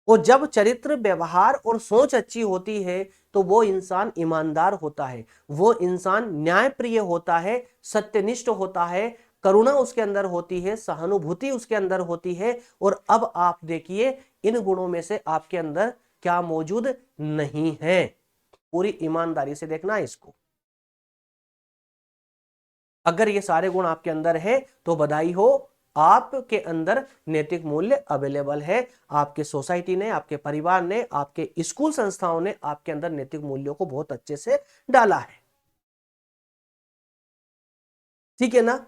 Speaker 1: और जब चरित्र, व्यवहार और सोच अच्छी होती है तो वो इंसान ईमानदार होता है, वो इंसान न्यायप्रिय होता है, सत्यनिष्ठ होता है, करुणा उसके अंदर होती है, सहानुभूति उसके अंदर होती है। और अब आप देखिए इन गुणों में से आपके अंदर क्या मौजूद नहीं है, पूरी ईमानदारी से देखना है इसको। अगर ये सारे गुण आपके अंदर है तो बधाई हो, आपके अंदर नैतिक मूल्य अवेलेबल है। आपके सोसाइटी ने, आपके परिवार ने, आपके स्कूल संस्थाओं ने आपके अंदर नैतिक मूल्यों को बहुत अच्छे से डाला है। ठीक है ना।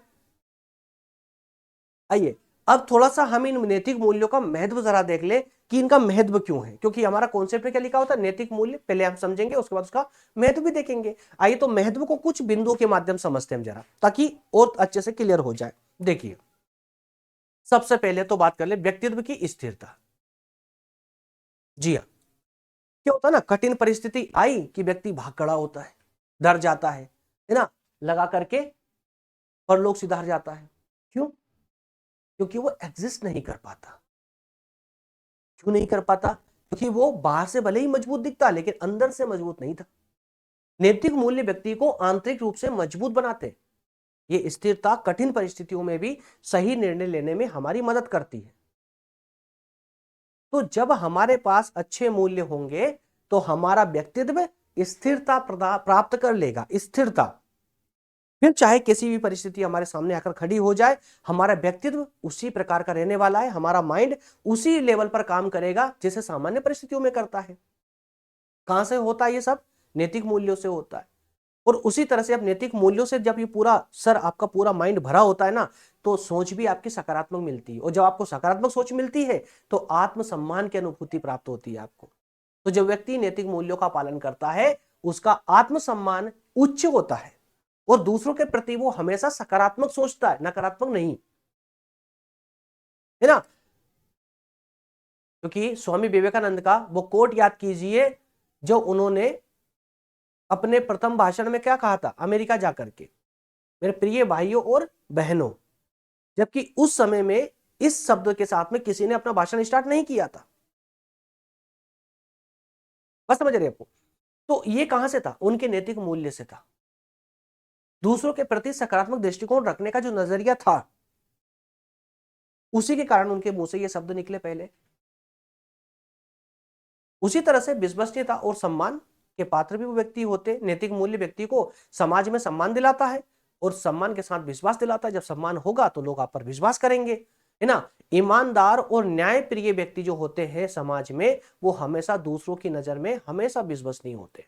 Speaker 1: आइए अब थोड़ा सा हम इन नैतिक मूल्यों का महत्व जरा देख ले कि इनका महत्व क्यों है, क्योंकि हमारा कॉन्सेप्ट में क्या लिखा होता है, नैतिक मूल्य, पहले हम समझेंगे उसके बाद उसका महत्व भी देखेंगे। आइए तो महत्व को कुछ बिंदुओं के माध्यम समझते हैं जरा, ताकि और अच्छे से क्लियर हो जाए। देखिए सबसे पहले तो बात कर ले व्यक्तित्व की स्थिरता। जी हाँ, क्या होता है ना, कठिन परिस्थिति आई कि व्यक्ति भाग खड़ा होता है, डर जाता है ना, लगा करके, और लोग सुधर जाता है। क्यों? क्योंकि वो एग्जिस्ट नहीं कर पाता। क्यों नहीं कर पाता? क्योंकि वो बाहर से भले ही मजबूत दिखता लेकिन अंदर से मजबूत नहीं था। नैतिक मूल्य व्यक्ति को आंतरिक रूप से मजबूत बनाते। ये स्थिरता कठिन परिस्थितियों में भी सही निर्णय लेने में हमारी मदद करती है। तो जब हमारे पास अच्छे मूल्य होंगे तो हमारा व्यक्तित्व स्थिरता प्राप्त कर लेगा। स्थिरता, फिर चाहे किसी भी परिस्थिति हमारे सामने आकर खड़ी हो जाए, हमारा व्यक्तित्व उसी प्रकार का रहने वाला है, हमारा माइंड उसी लेवल पर काम करेगा जैसे सामान्य परिस्थितियों में करता है। कहां से होता है ये सब? नैतिक मूल्यों से होता है। और उसी तरह से अब नैतिक मूल्यों से जब ये पूरा सर आपका पूरा माइंड भरा होता है ना, तो सोच भी आपकी सकारात्मक मिलती है। और जब आपको सकारात्मक सोच मिलती है तो आत्मसम्मान की अनुभूति प्राप्त होती है आपको। तो जब व्यक्ति नैतिक मूल्यों का पालन करता है उसका आत्मसम्मान उच्च होता है और दूसरों के प्रति वो हमेशा सकारात्मक सोचता है, नकारात्मक नहीं, है ना। क्योंकि स्वामी विवेकानंद का वो कोट याद कीजिए जो उन्होंने अपने प्रथम भाषण में क्या कहा था अमेरिका जाकर के, मेरे प्रिय भाइयों और बहनों। जबकि उस समय में इस शब्द के साथ में किसी ने अपना भाषण स्टार्ट नहीं किया था। बस समझ रहे आपको? तो ये कहां से था? उनके नैतिक मूल्य से था। दूसरों के प्रति सकारात्मक दृष्टिकोण रखने का जो नजरिया था, उसी के कारण उनके मुंह से ये शब्द निकले पहले। उसी तरह से विश्वसनीयता और सम्मान के पात्र भी वो व्यक्ति होते। नैतिक मूल्य व्यक्ति को समाज में सम्मान दिलाता है और सम्मान के साथ विश्वास दिलाता है। जब सम्मान होगा तो लोग आप पर विश्वास करेंगे, है ना। ईमानदार और न्यायप्रिय व्यक्ति जो होते हैं समाज में, वो हमेशा दूसरों की नजर में हमेशा विश्वसनीय होते।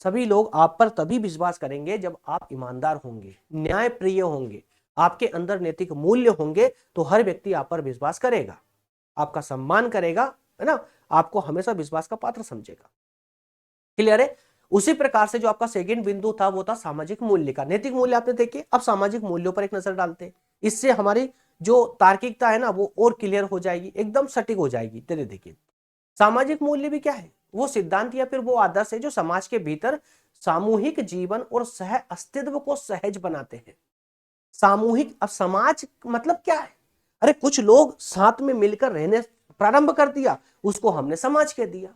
Speaker 1: सभी लोग आप पर तभी विश्वास करेंगे जब आप ईमानदार होंगे, न्यायप्रिय होंगे, आपके अंदर नैतिक मूल्य होंगे, तो हर व्यक्ति आप पर विश्वास करेगा, आपका सम्मान करेगा, है ना, आपको हमेशा विश्वास का पात्र समझेगा। क्लियर है? उसी प्रकार से जो आपका सेकंड बिंदु था वो था सामाजिक मूल्य का। नैतिक मूल्य आपने देखे, अब सामाजिक मूल्यों पर एक नजर डालते हैं। इससे हमारी जो तार्किकता है ना वो और क्लियर हो जाएगी, एकदम सटीक हो जाएगी। तेरे देखिए सामाजिक मूल्य भी क्या है? वो सिद्धांत या फिर वो आदर्श है जो समाज के भीतर सामूहिक जीवन और सह अस्तित्व को सहज बनाते हैं। सामूहिक, अब समाज मतलब क्या है? अरे कुछ लोग साथ में मिलकर रहने प्रारंभ कर दिया, उसको हमने समाज कह दिया।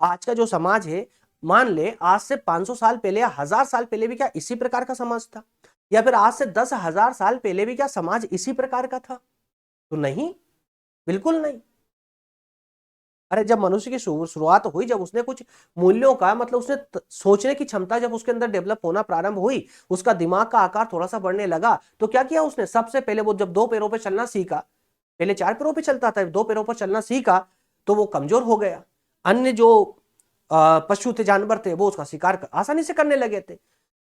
Speaker 1: आज का जो समाज है, मान ले आज से 500 साल पहले या 1000 साल पहले भी क्या इसी प्रकार का समाज था? या फिर आज से 10,000 साल पहले भी क्या समाज इसी प्रकार का था? तो नहीं, बिल्कुल नहीं। अरे जब मनुष्य की शुरुआत हुई, जब उसने कुछ मूल्यों का मतलब उसने सोचने की क्षमता जब उसके अंदर डेवलप होना प्रारंभ हुई, उसका दिमाग का आकार थोड़ा सा बढ़ने लगा, तो क्या किया उसने? सबसे पहले वो जब 2 पैरों पर चलना सीखा, पहले 4 पैरों पर चलता था, 2 पैरों पर चलना सीखा तो वो कमजोर हो गया। अन्य जो पशु थे, जानवर थे, वो उसका शिकार आसानी से करने लगे थे।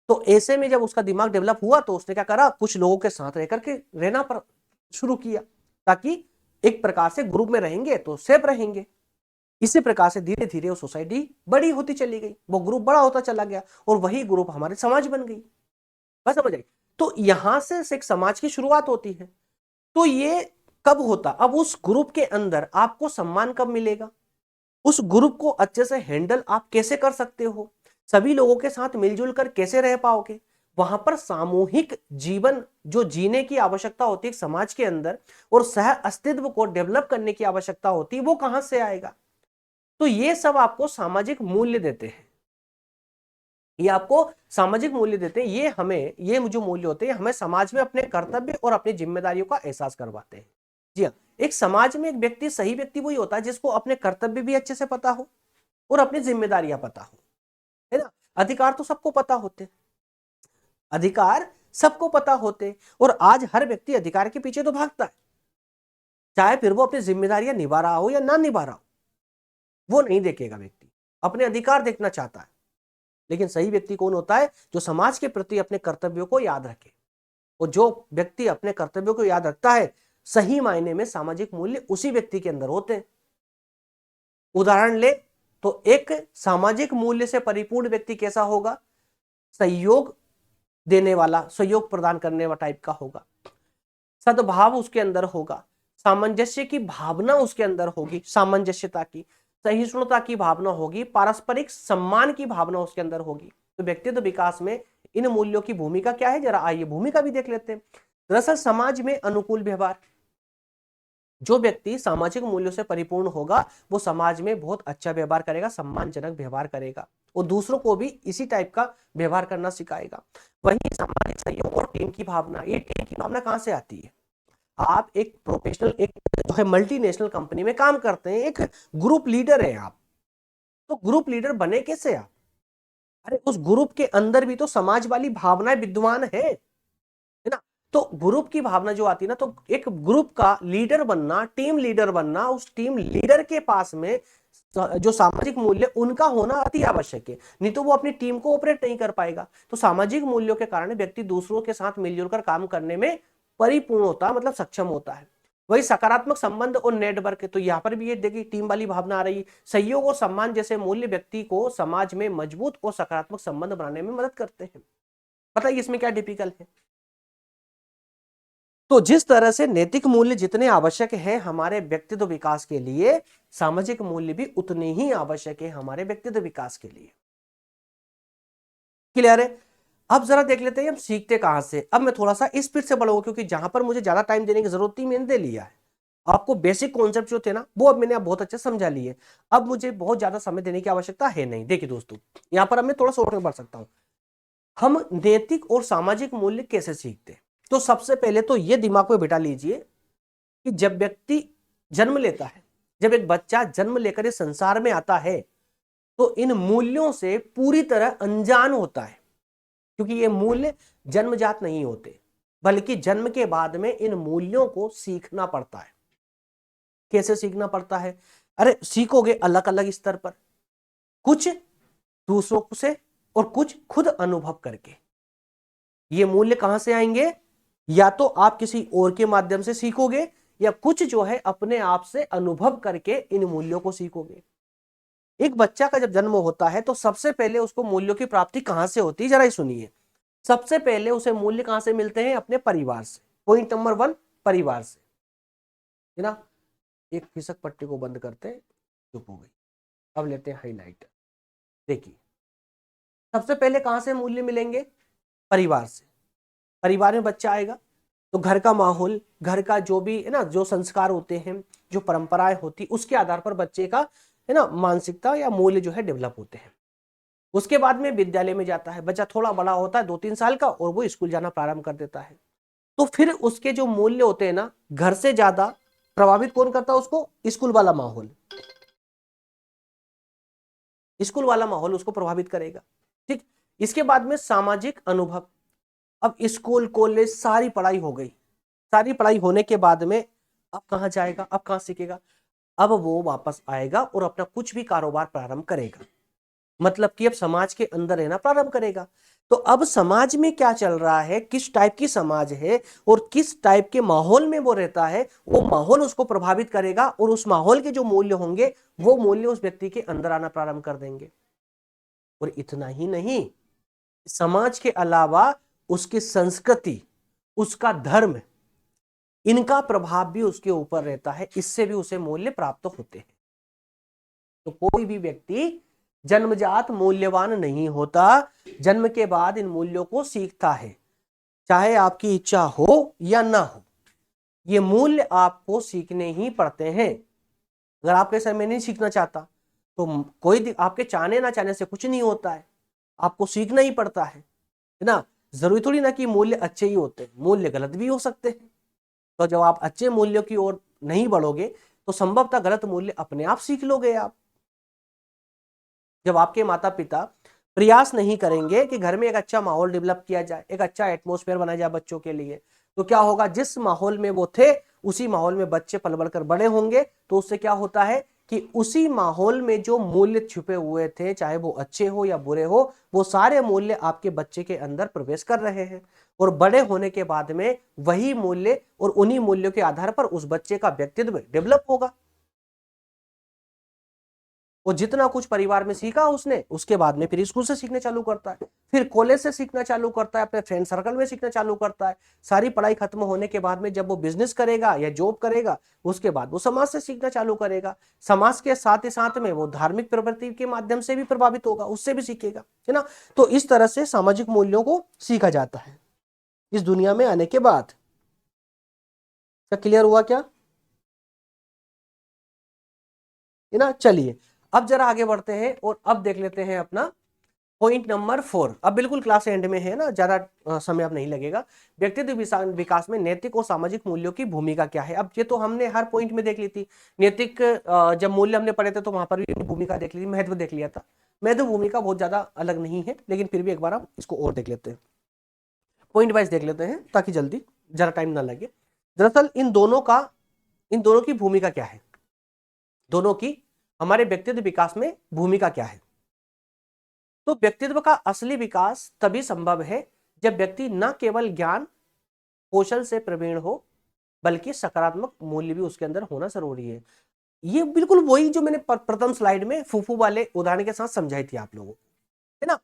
Speaker 1: तो ऐसे में जब उसका दिमाग डेवलप हुआ तो उसने क्या करा, कुछ लोगों के साथ रहकर के रहना शुरू किया, ताकि एक प्रकार से ग्रुप में रहेंगे तो सेफ रहेंगे। इसी प्रकार से धीरे धीरे वो सोसाइटी बड़ी होती चली गई, वो ग्रुप बड़ा होता चला गया और वही ग्रुप हमारे समाज बन गई। बस समझ आई? तो यहां से एक समाज की शुरुआत होती है। तो ये कब होता? अब उस ग्रुप के अंदर आपको सम्मान कब मिलेगा? उस ग्रुप को अच्छे से हैंडल आप कैसे कर सकते हो? सभी लोगों के साथ मिलजुल कर कैसे रह पाओगे? वहां पर सामूहिक जीवन जो जीने की आवश्यकता होती है समाज के अंदर और सह अस्तित्व को डेवलप करने की आवश्यकता होती है, वो कहां से आएगा? तो ये सब आपको सामाजिक मूल्य देते हैं, ये आपको सामाजिक मूल्य देते हैं। ये जो मूल्य होते हैं हमें समाज में अपने कर्तव्य और अपनी जिम्मेदारियों का एहसास करवाते हैं। जी हाँ, एक समाज में एक व्यक्ति, सही व्यक्ति वही होता है जिसको अपने कर्तव्य भी अच्छे से पता हो और अपनी जिम्मेदारियां पता हो, है ना। अधिकार तो सबको पता होते, अधिकार सबको पता होते, और आज हर व्यक्ति अधिकार के पीछे तो भागता है, चाहे फिर वो अपनी जिम्मेदारियां निभा रहा हो या ना निभा रहा हो, वो नहीं देखेगा। व्यक्ति अपने अधिकार देखना चाहता है, लेकिन सही व्यक्ति कौन होता है? जो समाज के प्रति अपने कर्तव्यों को याद रखे। और जो व्यक्ति अपने कर्तव्यों को याद रखता है, सही मायने में सामाजिक मूल्य उसी व्यक्ति के अंदर होते हैं। उदाहरण ले तो एक सामाजिक मूल्य से परिपूर्ण व्यक्ति कैसा होगा? सहयोग देने वाला, सहयोग प्रदान करने वाला टाइप का होगा, सद्भाव उसके अंदर होगा, सामंजस्य की भावना उसके अंदर होगी, सामंजस्यता की, सहिष्णुता की भावना होगी, पारस्परिक सम्मान की भावना उसके अंदर होगी। तो व्यक्तित्व विकास में इन मूल्यों की भूमिका क्या है, जरा आइए भूमिका भी देख लेते हैं। दरअसल समाज में अनुकूल व्यवहार, जो व्यक्ति सामाजिक मूल्यों से परिपूर्ण होगा वो समाज में बहुत अच्छा व्यवहार करेगा, सम्मानजनक व्यवहार करेगा और दूसरों को भी इसी टाइप का व्यवहार करना सिखाएगा। वहीं सामाजिक सहयोग और टीम की भावना, ये टीम की भावना कहां से आती है? आप एक प्रोफेशनल, एक जो है मल्टीनेशनल कंपनी में काम करते हैं, एक ग्रुप लीडर है आप, तो ग्रुप लीडर बने कैसे आप? अरे उस ग्रुप के अंदर भी तो समाज वाली भावनाएं विद्यमान है ना। तो ग्रुप की भावना जो आती है ना, तो एक ग्रुप का लीडर बनना, टीम लीडर बनना, उस टीम लीडर के पास में जो सामाजिक मूल्य उनका होना अति आवश्यक है, नहीं तो वो अपनी टीम को ऑपरेट नहीं कर पाएगा। तो सामाजिक मूल्यों के कारण व्यक्ति दूसरों के साथ मिलजुल कर काम करने में परिपूर्ण होता, मतलब सक्षम होता है। वही सकारात्मक संबंध और नेटवर्क, तो यहाँ पर भी ये देखिए टीम वाली भावना आ रही है। सहयोग और सम्मान जैसे मूल्य व्यक्ति को समाज में मजबूत और सकारात्मक संबंध बनाने में मदद करते हैं। पता है इसमें क्या डिफिकल्ट है? तो जिस तरह से नैतिक मूल्य जितने आवश्यक हैं हमारे व्यक्तित्व विकास के लिए, सामाजिक मूल्य भी उतने ही आवश्यक है हमारे व्यक्तित्व विकास के लिए। क्लियर है? अब जरा देख लेते हैं हम सीखते कहां से। अब मैं थोड़ा सा स्पीड से बढ़ाऊंगा क्योंकि जहां पर मुझे ज्यादा टाइम देने की जरूरत थी मैंने दे लिया है। आपको बेसिक कॉन्सेप्ट जो थे ना वो अब मैंने बहुत अच्छे समझा लिए। अब मुझे बहुत ज्यादा समय देने की आवश्यकता है नहीं। देखिए दोस्तों, यहां पर अब मैं थोड़ा शॉर्ट में बढ़ सकता हूं। हम नैतिक और सामाजिक मूल्य कैसे सीखते हैं? तो सबसे पहले तो ये दिमाग में बिठा लीजिए कि जब व्यक्ति जन्म लेता है, जब एक बच्चा जन्म लेकर इस संसार में आता है, तो इन मूल्यों से पूरी तरह अनजान होता है, क्योंकि ये मूल्य जन्मजात नहीं होते, बल्कि जन्म के बाद में इन मूल्यों को सीखना पड़ता है। कैसे सीखना पड़ता है? अरे सीखोगे अलग अलग स्तर पर, कुछ दूसरों से और कुछ खुद अनुभव करके। ये मूल्य कहां से आएंगे? या तो आप किसी और के माध्यम से सीखोगे, या कुछ जो है अपने आप से अनुभव करके इन मूल्यों को सीखोगे। एक बच्चा का जब जन्म होता है तो सबसे पहले उसको मूल्यों की प्राप्ति कहां से होती है, जरा सुनिए। सबसे पहले उसे मूल्य कहां से मिलते हैं? अपने परिवार से। पॉइंट नंबर 1, परिवार से, है ना। एक खिसक पट्टी को बंद करते हैं, चुप हो गई। अब लेते हैं हाईलाइटर। देखिए सबसे पहले कहां से मूल्य मिलेंगे? परिवार से। परिवार में बच्चा आएगा तो घर का माहौल, घर का जो भी है ना, जो संस्कार होते हैं, जो परंपराएं होती, उसके आधार पर बच्चे का है ना मानसिकता या मूल्य जो है डेवलप होते हैं। उसके बाद में विद्यालय में जाता है, बच्चा थोड़ा बड़ा होता है 2-3 साल का, और वो स्कूल जाना प्रारंभ कर देता है। तो फिर उसके जो मूल्य होते हैं ना, घर से ज्यादा प्रभावित कौन करता है उसको? स्कूल वाला माहौल। स्कूल वाला माहौल उसको प्रभावित करेगा। ठीक। इसके बाद में सामाजिक अनुभव। अब स्कूल कॉलेज सारी पढ़ाई हो गई, सारी पढ़ाई होने के बाद में अब कहां जाएगा? अब कहां सीखेगा? अब वो वापस आएगा और अपना कुछ भी कारोबार प्रारंभ करेगा, मतलब कि अब समाज के अंदर रहना प्रारंभ करेगा। तो अब समाज में क्या चल रहा है, किस टाइप की समाज है और किस टाइप के माहौल में वो रहता है, वो माहौल उसको प्रभावित करेगा, और उस माहौल के जो मूल्य होंगे वो मूल्य उस व्यक्ति के अंदर आना प्रारंभ कर देंगे। और इतना ही नहीं, समाज के अलावा उसकी संस्कृति, उसका धर्म, इनका प्रभाव भी उसके ऊपर रहता है, इससे भी उसे मूल्य प्राप्त होते हैं। तो कोई भी व्यक्ति जन्मजात मूल्यवान नहीं होता, जन्म के बाद इन मूल्यों को सीखता है, चाहे आपकी इच्छा हो या ना हो। ये मूल्य आपको सीखने ही पड़ते हैं। अगर आपके सर में नहीं सीखना चाहता तो कोई आपके चाहने ना चाहने से कुछ नहीं होता है, आपको सीखना ही पड़ता है ना। जरूरी थोड़ी ना कि मूल्य अच्छे ही होते हैं, मूल्य गलत भी हो सकते हैं। तो जब आप अच्छे मूल्यों की ओर नहीं बढ़ोगे तो संभवतः गलत मूल्य अपने आप सीख लोगे आप। जब आपके माता पिता प्रयास नहीं करेंगे कि घर में एक अच्छा माहौल डेवलप किया जाए, एक अच्छा एटमॉस्फेयर बनाया जाए बच्चों के लिए, तो क्या होगा, जिस माहौल में वो थे उसी माहौल में बच्चे पल बढ़कर बड़े होंगे। तो उससे क्या होता है कि उसी माहौल में जो मूल्य छुपे हुए थे, चाहे वो अच्छे हो या बुरे हो, वो सारे मूल्य आपके बच्चे के अंदर प्रवेश कर रहे हैं। और बड़े होने के बाद में वही मूल्य और उन्हीं मूल्यों के आधार पर उस बच्चे का व्यक्तित्व डेवलप होगा। वो जितना कुछ परिवार में सीखा उसने, उसके बाद में फिर स्कूल से सीखने चालू करता है, फिर कॉलेज से सीखना चालू करता है, अपने फ्रेंड सर्कल में सीखना चालू करता है। सारी पढ़ाई खत्म होने के बाद में जब वो बिजनेस करेगा या जॉब करेगा, उसके बाद वो समाज से सीखना चालू करेगा। समाज के साथ ही साथ में वो धार्मिक प्रवृत्ति के माध्यम से भी प्रभावित होगा, उससे भी सीखेगा, है ना। तो इस तरह से सामाजिक मूल्यों को सीखा जाता है इस दुनिया में आने के बाद। क्या क्लियर हुआ क्या, है ना। चलिए अब जरा आगे बढ़ते हैं और अब देख लेते हैं अपना पॉइंट नंबर 4। अब बिल्कुल क्लास एंड में है ना, ज्यादा समय अब नहीं लगेगा। व्यक्तित्व विकास में नैतिक और सामाजिक मूल्यों की भूमिका क्या है। अब ये तो हमने हर पॉइंट में देख ली थी। नैतिक जब मूल्य हमने पढ़े थे तो वहां पर भी भूमिका देख ली थी, महत्व देख लिया था। महत्व भूमिका बहुत ज्यादा अलग नहीं है, लेकिन फिर भी एक बार हम इसको और देख लेते हैं, पॉइंट वाइज देख लेते हैं ताकि जल्दी जरा टाइम ना लगे। दरअसल इन दोनों की भूमिका क्या है, दोनों की हमारे व्यक्तित्व विकास में भूमिका क्या है। तो व्यक्तित्व का असली विकास तभी संभव है जब व्यक्ति न केवल ज्ञान कौशल से प्रवीण हो, बल्कि सकारात्मक मूल्य भी उसके अंदर होना जरूरी है। ये बिल्कुल वही जो मैंने प्रथम स्लाइड में फूफू वाले उदाहरण के साथ समझाई थी आप लोगों को, है ना।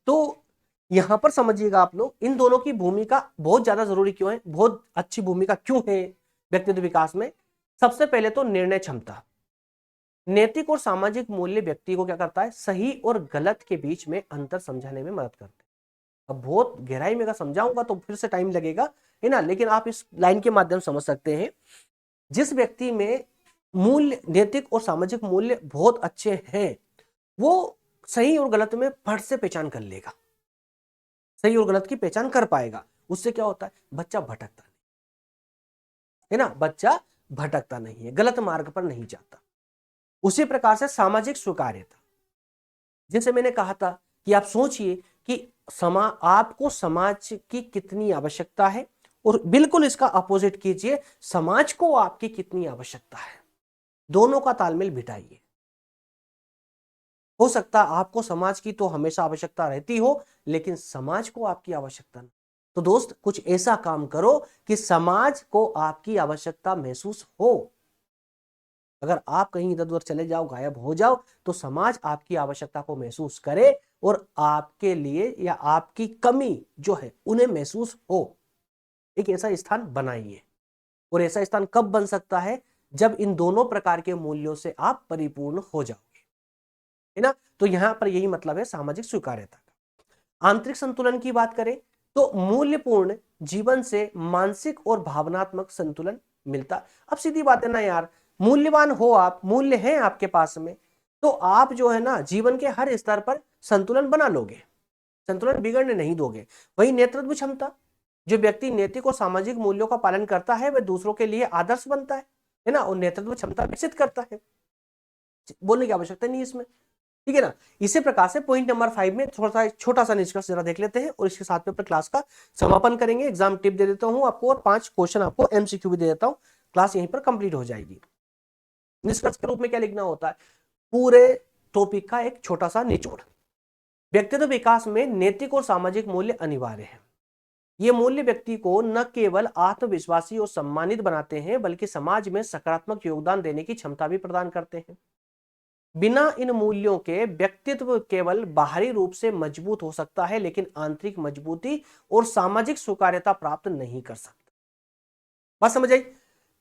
Speaker 1: तो यहां पर समझिएगा आप लोग, इन दोनों की भूमिका बहुत ज्यादा जरूरी क्यों है, बहुत अच्छी भूमिका क्यों है व्यक्तित्व विकास में। सबसे पहले तो निर्णय क्षमता। नैतिक और सामाजिक मूल्य व्यक्ति को क्या करता है, सही और गलत के बीच में अंतर समझाने में मदद करते हैं। अब बहुत गहराई में अगर समझाऊंगा तो फिर से टाइम लगेगा, है ना, लेकिन आप इस लाइन के माध्यम से समझ सकते हैं। जिस व्यक्ति में मूल्य, नैतिक और सामाजिक मूल्य बहुत अच्छे हैं, वो सही और गलत में फट से पहचान कर लेगा, सही और गलत की पहचान कर पाएगा। उससे क्या होता है, बच्चा भटकता नहीं, है ना, बच्चा भटकता नहीं है, गलत मार्ग पर नहीं जाता। उसी प्रकार से सामाजिक स्वीकार्यता, जैसे मैंने कहा था कि आप सोचिए कि आपको समाज की कितनी आवश्यकता है, और बिल्कुल इसका अपोजिट कीजिए, समाज को आपकी कितनी आवश्यकता है। दोनों का तालमेल बिठाइए। हो सकता है आपको समाज की तो हमेशा आवश्यकता रहती हो, लेकिन समाज को आपकी आवश्यकता नहीं। तो दोस्त कुछ ऐसा काम करो कि समाज को आपकी आवश्यकता महसूस हो। अगर आप कहीं इधर उधर चले जाओ, गायब हो जाओ, तो समाज आपकी आवश्यकता को महसूस करे और आपके लिए या आपकी कमी जो है उन्हें महसूस हो। एक ऐसा स्थान बनाइए। और ऐसा स्थान कब बन सकता है, जब इन दोनों प्रकार के मूल्यों से आप परिपूर्ण हो जाओगे, है ना। तो यहां पर यही मतलब है सामाजिक स्वीकार्यता का। आंतरिक संतुलन की बात करें तो मूल्यपूर्ण जीवन से मानसिक और भावनात्मक संतुलन मिलता। अब सीधी बात है ना यार, मूल्यवान हो आप, मूल्य हैं आपके पास में, तो आप जो है ना जीवन के हर स्तर पर संतुलन बना लोगे, संतुलन बिगड़ने नहीं दोगे। वही नेतृत्व क्षमता, जो व्यक्ति नैतिक और सामाजिक मूल्यों का पालन करता है वह दूसरों के लिए आदर्श बनता है ना, और नेतृत्व क्षमता विकसित करता है। बोलने की आवश्यकता नहीं इसमें, ठीक है ना। इसी प्रकार से पॉइंट नंबर 5 में थोड़ा सा छोटा सा निष्कर्ष जरा देख लेते हैं और इसके साथ में अपने क्लास का समापन करेंगे। एग्जाम टिप दे देता हूं आपको और 5 क्वेश्चन आपको एमसीक्यू भी दे देता हूं। क्लास यहीं पर कंप्लीट हो जाएगी। निष्कर्ष के रूप में क्या लिखना होता है, पूरे टॉपिक का एक छोटा सा निचोड़। व्यक्तित्व विकास में नैतिक और सामाजिक मूल्य अनिवार्य है। ये मूल्य व्यक्ति को न केवल आत्मविश्वासी और सम्मानित बनाते हैं, बल्कि समाज में सकारात्मक योगदान देने की क्षमता भी प्रदान करते हैं। बिना इन मूल्यों के व्यक्तित्व केवल बाहरी रूप से मजबूत हो सकता है, लेकिन आंतरिक मजबूती और सामाजिक स्वीकार्यता प्राप्त नहीं कर सकता। बात समझ आई।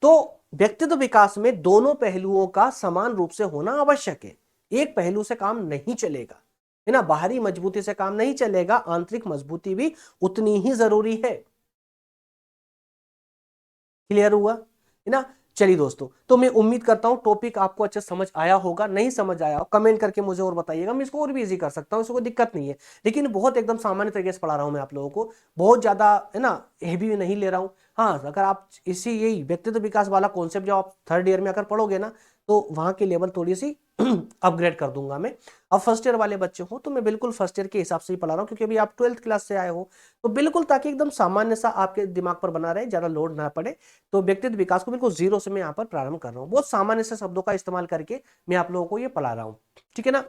Speaker 1: तो व्यक्तित्व विकास में दोनों पहलुओं का समान रूप से होना आवश्यक है। एक पहलू से काम नहीं चलेगा, है ना, बाहरी मजबूती से काम नहीं चलेगा, आंतरिक मजबूती भी उतनी ही जरूरी है। क्लियर हुआ, है ना। चलिए दोस्तों, तो मैं उम्मीद करता हूं टॉपिक आपको अच्छे समझ आया होगा, नहीं समझ आया हो कमेंट करके मुझे और बताइएगा, मैं इसको और भी इजी कर सकता हूं, इसको कोई दिक्कत नहीं है। लेकिन बहुत एकदम सामान्य तरीके से पढ़ा रहा हूं मैं आप लोगों को, बहुत ज्यादा, है ना, हेवी नहीं ले रहा हूं। हाँ, अगर आप इसी यही व्यक्तित्व विकास वाला कॉन्सेप्ट जब आप थर्ड ईयर में अगर पढ़ोगे ना, तो वहां की लेवल थोड़ी सी अपग्रेड कर दूंगा मैं। अब फर्स्ट ईयर वाले बच्चे हो तो मैं बिल्कुल फर्स्ट ईयर के हिसाब से ही पढ़ा रहा हूँ, क्योंकि अभी आप 12th क्लास से आए हो, तो बिल्कुल ताकि एकदम सामान्य सा आपके दिमाग पर बना रहे, ज्यादा लोड ना पड़े। तो व्यक्तित्व विकास को बिल्कुल जीरो से मैं यहाँ पर प्रारंभ कर रहा हूँ, बहुत सामान्य से शब्दों का इस्तेमाल करके मैं आप लोगों को ये पढ़ा रहा हूँ, ठीक है ना।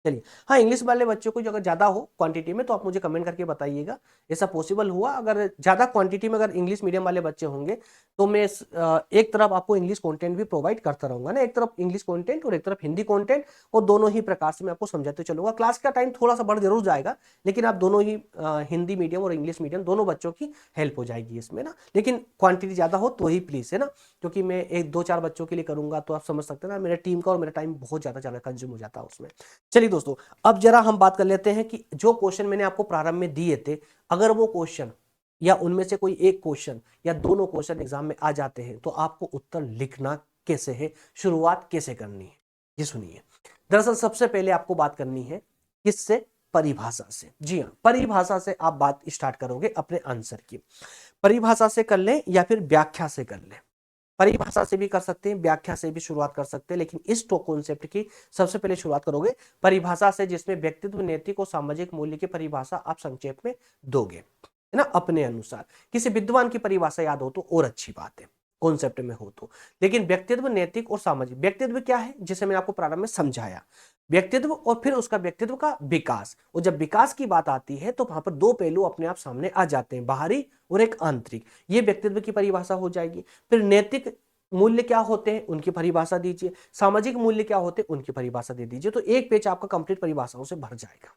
Speaker 1: चलिए, हाँ, इंग्लिश वाले बच्चों को जो अगर ज्यादा हो क्वांटिटी में तो आप मुझे कमेंट करके बताइएगा, ऐसा पॉसिबल हुआ। अगर ज्यादा क्वांटिटी में अगर इंग्लिश मीडियम वाले बच्चे होंगे तो मैं एक तरफ आपको इंग्लिश कंटेंट भी प्रोवाइड करता रहूंगा ना, एक तरफ इंग्लिश कंटेंट और एक तरफ हिंदी कंटेंट, और दोनों ही प्रकार से मैं आपको समझाते चलूंगा। क्लास का टाइम थोड़ा सा बढ़ जरूर जाएगा, लेकिन आप दोनों ही हिंदी मीडियम और इंग्लिश मीडियम दोनों बच्चों की हेल्प हो जाएगी इसमें ना, लेकिन क्वांटिटी ज्यादा हो तो ही प्लीज, है ना, क्योंकि मैं एक दो चार बच्चों के लिए करूंगा तो आप समझ सकते हैं ना, मेरे टीम का और मेरा टाइम बहुत ज्यादा कंज्यूम हो जाता है उसमें। चलिए दोस्तों, अब जरा हम बात कर लेते हैं कि जो क्वेश्चन मैंने आपको प्रारंभ में दिए थे, अगर वो क्वेश्चन या उनमें से कोई एक क्वेश्चन या दोनों क्वेश्चन एग्जाम में आ जाते हैं तो आपको उत्तर लिखना कैसे है, शुरुआत कैसे करनी है, ये सुनिए। दरअसल सबसे पहले आपको बात करनी है किससे, परिभाषा से। जी हाँ, परिभाषा से आप बात स्टार्ट करोगे अपने आंसर की। परिभाषा से कर लें या फिर व्याख्या से कर लें, परिभाषा से भी कर सकते हैं, व्याख्या से भी शुरुआत कर सकते हैं, लेकिन इस कॉन्सेप्ट की सबसे पहले शुरुआत करोगे परिभाषा से, जिसमें व्यक्तित्व, नैतिक और सामाजिक मूल्य की परिभाषा आप संक्षेप में दोगे, है ना, अपने अनुसार। किसी विद्वान की परिभाषा याद हो तो और अच्छी बात है, कॉन्सेप्ट में हो तो। लेकिन व्यक्तित्व, नैतिक और सामाजिक, व्यक्तित्व क्या है जिसे मैंने आपको प्रारंभ में समझाया, व्यक्तित्व और फिर उसका व्यक्तित्व का विकास, और जब विकास की बात आती है तो वहां पर दो पहलू अपने आप सामने आ जाते हैं, बाहरी और एक आंतरिक, ये व्यक्तित्व की परिभाषा हो जाएगी। फिर नैतिक मूल्य क्या होते हैं उनकी परिभाषा दीजिए, सामाजिक मूल्य क्या होते हैं उनकी परिभाषा दे दीजिए, तो एक पेज आपका कंप्लीट परिभाषाओं से भर जाएगा।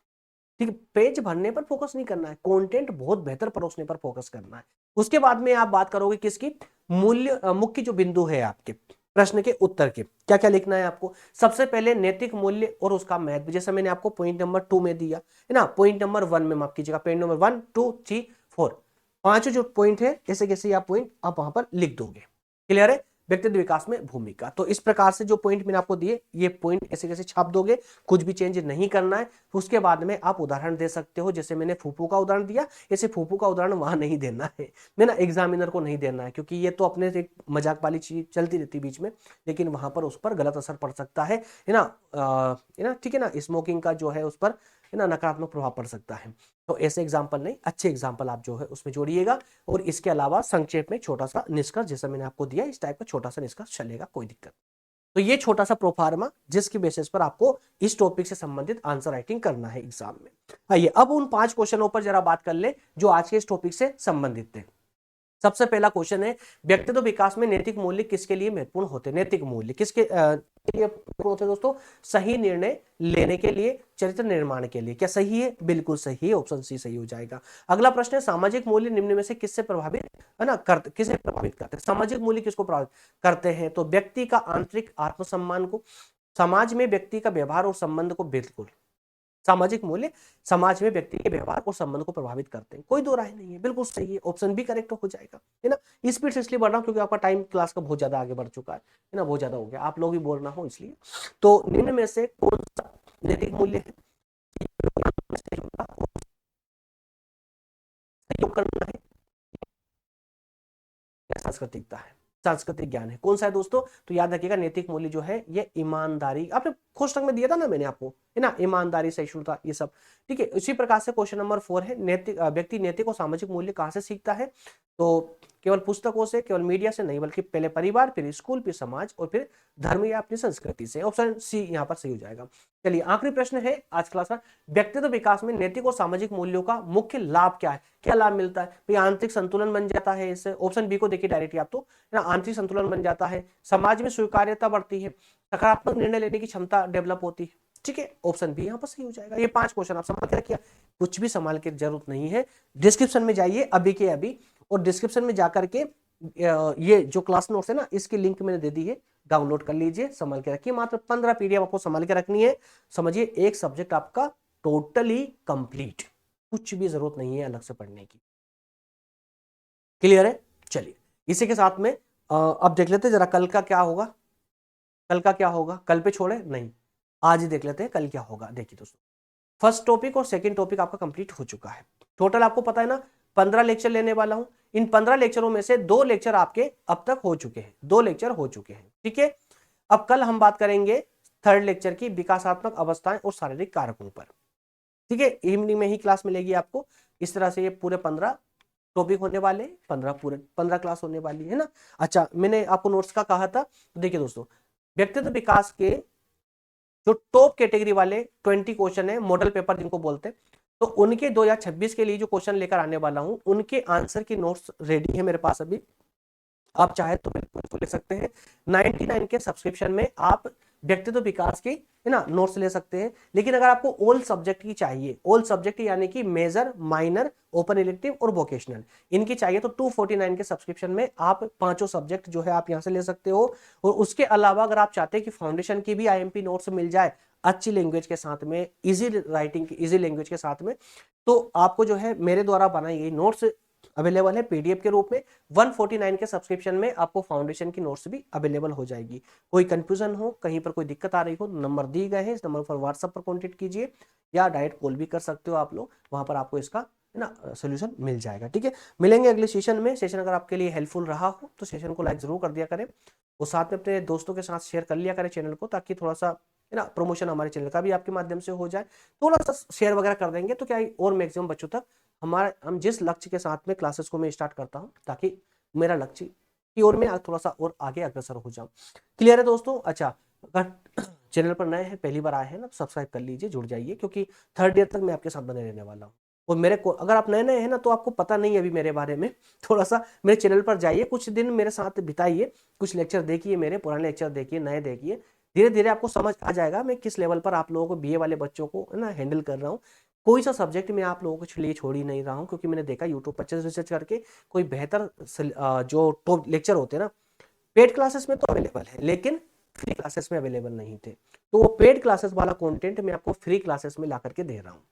Speaker 1: ठीक है, पेज भरने पर फोकस नहीं करना है, कंटेंट बहुत बेहतर परोसने पर फोकस करना है। उसके बाद में आप बात करोगे किसकी, मूल्य, मुख्य जो बिंदु है आपके प्रश्न के उत्तर के, क्या क्या लिखना है आपको। सबसे पहले नैतिक मूल्य और उसका महत्व, जैसा मैंने आपको पॉइंट नंबर 2 में दिया है ना, पॉइंट नंबर 1 में माफ कीजिएगा, पॉइंट नंबर 1 2 3 4, पांचों जो पॉइंट है ऐसे कैसे आप पॉइंट आप वहां पर लिख दोगे। क्लियर है, व्यक्तित्व विकास में भूमिका, तो इस प्रकार से जो पॉइंट मैंने आपको दिए ये पॉइंट ऐसे कैसे छाप दोगे, कुछ भी चेंज नहीं करना है। उसके बाद में आप उदाहरण दे सकते हो, जैसे मैंने फूफू का उदाहरण दिया, ऐसे फूफू का उदाहरण वहां नहीं देना है, मैं ना एग्जामिनर को नहीं देना है, क्योंकि ये तो अपने एक मजाक वाली चीज चलती रहती बीच में, लेकिन वहां पर उस पर गलत असर पड़ सकता है ना, है ना, ठीक है ना, स्मोकिंग का जो है उस पर, है ना, नकारात्मक प्रभाव पड़ सकता है। तो ऐसे एग्जाम्पल नहीं, अच्छे एग्जाम्पल आप जो है उसमें जोड़िएगा, और इसके अलावा संक्षेप में छोटा सा निष्कर्ष जैसा मैंने आपको दिया, इस टाइप का छोटा सा निष्कर्ष चलेगा, कोई दिक्कत। तो ये छोटा सा प्रोफार्मा जिसकी बेसिस पर आपको इस टॉपिक से संबंधित आंसर राइटिंग करना है एग्जाम में। आइए अब उन 5 क्वेश्चनों पर जरा बात कर ले जो आज के इस टॉपिक से संबंधित थे। सबसे पहला क्वेश्चन है, व्यक्तित्व विकास में नैतिक मूल्य किसके लिए महत्वपूर्ण होते हैं। नैतिक मूल्य किसके लिए होते हैं दोस्तों, सही निर्णय लेने के लिए, चरित्र निर्माण के लिए। क्या सही है, बिल्कुल सही है, ऑप्शन सी सही हो जाएगा। अगला प्रश्न है, सामाजिक मूल्य निम्न में से किससे प्रभावित, है ना, किसे प्रभावित करते हैं। सामाजिक मूल्य किसको प्रभावित करते हैं, तो व्यक्ति का आंतरिक आत्मसम्मान को, समाज में व्यक्ति का व्यवहार और संबंध को, बिल्कुल सामाजिक मूल्य समाज में व्यक्ति के व्यवहार और संबंध को प्रभावित करते हैं, कोई दो राय नहीं है, बिल्कुल सही है, ऑप्शन बी करेक्ट हो जाएगा, है ना। स्पीड से इसलिए बढ़ रहा हूं क्योंकि आपका टाइम क्लास का बहुत ज्यादा आगे बढ़ चुका है ना, बहुत ज्यादा हो गया, आप लोग भी बोल रहा हो इसलिए। तो निम्न में से कौन सा नैतिक मूल्य है, सहयोग करना है, सांस्कृतिकता है, सांस्कृतिक ज्ञान है, कौन सा है दोस्तों, तो याद रखिएगा नैतिक मूल्य जो है ये ईमानदारी, आपने कोष्टक में दिया था ना मैंने आपको, है ना, ईमानदारी, सहिष्णुता, ये सब, ठीक है। इसी प्रकार से क्वेश्चन नंबर 4 है, नैतिक व्यक्ति नैतिक और सामाजिक मूल्य कहां से सीखता है, तो केवल पुस्तकों से, केवल मीडिया से नहीं, बल्कि पहले परिवार, फिर स्कूल, फिर समाज और फिर धर्म या अपनी संस्कृति से। ऑप्शन सी यहाँ पर सही हो जाएगा। चलिए आखिरी प्रश्न है आज क्लास का, व्यक्तित्व विकास में नैतिक और सामाजिक मूल्यों का मुख्य लाभ क्या है, क्या लाभ मिलता है भाई, आंतरिक संतुलन बन जाता है इससे, ऑप्शन बी को देखिए डायरेक्टली आप तो, ना आंतरिक संतुलन बन जाता है, समाज में स्वीकार्यता बढ़ती है, सकारात्मक निर्णय लेने की क्षमता डेवलप होती है, ठीक है, ऑप्शन बी यहाँ पर सही हो जाएगा। ये 5 क्वेश्चन आप संभाल के रखिए, कुछ भी संभाल के जरूरत नहीं है, डिस्क्रिप्शन में जाइए अभी के अभी, और डिस्क्रिप्शन में जाकर के ये जो क्लास नोट्स है ना, इसकी लिंक मैंने दे दी है, डाउनलोड कर लीजिए, संभाल के रखिए। मात्र 15 पीडीएफ आपको संभाल के रखनी है। समझिए, एक सब्जेक्ट आपका टोटली कंप्लीट, कुछ भी जरूरत नहीं है अलग से पढ़ने की। क्लियर है? चलिए, इसी के साथ में अब देख लेते हैं जरा कल का क्या होगा। कल का क्या होगा, कल पे छोड़े नहीं, आज ही देख लेते हैं कल क्या होगा। देखिए दोस्तों, फर्स्ट टॉपिक और सेकंड टॉपिक आपका कंप्लीट हो चुका है। टोटल आपको पता है ना 15 लेक्चर लेने वाला हूं। इन 15 लेक्चरों में से 2 लेक्चर आपके अब तक हो चुके हैं, 2 लेक्चर हो चुके हैं, ठीक है। अब कल हम बात करेंगे थर्ड लेक्चर की, विकासात्मक अवस्थाएं और शारीरिक कारकों पर, ठीक है। इवनिंग में ही क्लास मिलेगी आपको। इस तरह से ये पूरे 15 टॉपिक होने वाले, 15 क्लास होने वाली है ना। अच्छा, मैंने आपको नोट्स का कहा था, तो देखिए दोस्तों, व्यक्तित्व विकास के जो टॉप कैटेगरी वाले 20 क्वेश्चन है, मॉडल पेपर जिनको बोलते हैं, तो उनके 2026 के लिए जो क्वेश्चन लेकर आने वाला हूं, उनके आंसर की नोट्स रेडी है मेरे पास अभी। आप चाहे तो बिल्कुल ले सकते हैं। 99 के सब्सक्रिप्शन में आप व्यक्तित्व विकास की, है ना, नोट्स ले सकते हैं। लेकिन अगर आपको ऑल सब्जेक्ट की चाहिए, ऑल सब्जेक्ट यानी कि मेजर, माइनर, ओपन इलेक्टिव और वोकेशनल, इनकी चाहिए तो 249 के सब्सक्रिप्शन में आप पांचों सब्जेक्ट जो है आप यहां से ले सकते हो। और उसके अलावा अगर आप चाहते हैं कि फाउंडेशन की भी आईएमपी नोट्स मिल जाए अच्छी लैंग्वेज के साथ में, इजी राइटिंग की, इजी लैंग्वेज के साथ में, तो आपको जो है मेरे द्वारा बनाई गई नोट्स अवेलेबल है पीडीएफ के रूप में। 149 के सब्सक्रिप्शन में आपको फाउंडेशन की नोट्स भी अवेलेबल हो जाएगी। कोई कंफ्यूजन हो, कहीं पर कोई दिक्कत आ रही हो, नंबर दी गए हैं, इस नंबर पर व्हाट्सएप पर कॉन्टेक्ट कीजिए या डायरेक्ट कॉल भी कर सकते हो आप लोग, वहां पर आपको इसका, है ना, सोल्यूशन मिल जाएगा, ठीक है। मिलेंगे अगले सेशन में। सेशन अगर आपके लिए हेल्पफुल रहा हो तो सेशन को लाइक जरूर कर दिया करें, और साथ में अपने दोस्तों के साथ शेयर कर लिया करें चैनल को, ताकि थोड़ा सा, है ना, प्रमोशन हमारे चैनल का भी आपके माध्यम से हो जाए। थोड़ा सा शेयर वगैरह कर देंगे तो क्या है, और मैक्सिमम बच्चों तक हम जिस लक्ष्य के साथ में क्लासेस को मैं स्टार्ट करता हूं, ताकि मेरा लक्ष्य की ओर में थोड़ा सा और आगे अग्रसर हो जाऊं। क्लियर है दोस्तों? अच्छा, अगर चैनल पर नए हैं, पहली बार आए हैं ना, सब्सक्राइब कर लीजिए, जुड़ जाइए, क्योंकि थर्ड ईयर तक मैं आपके साथ बने रहने वाला हूँ। और मेरे को, अगर आप नए नए हैं ना, तो आपको पता नहीं है अभी मेरे बारे में, थोड़ा सा मेरे चैनल पर जाइए, कुछ दिन मेरे साथ बिताइए, कुछ लेक्चर देखिए, मेरे पुराने लेक्चर देखिए, नए देखिए, धीरे धीरे आपको समझ आ जाएगा मैं किस लेवल पर आप लोगों को, बीए वाले बच्चों को, है ना, हैंडल कर रहा हूँ। कोई सा सब्जेक्ट मैं आप लोगों के लिए छोड़ ही नहीं रहा हूँ, क्योंकि मैंने देखा यूट्यूब पर रिसर्च करके कोई बेहतर जो टॉप लेक्चर होते हैं ना, पेड क्लासेस में तो अवेलेबल है, लेकिन फ्री क्लासेस में अवेलेबल नहीं थे। तो वो पेड क्लासेस वाला कंटेंट मैं आपको फ्री क्लासेस में ला करके दे रहा हूँ।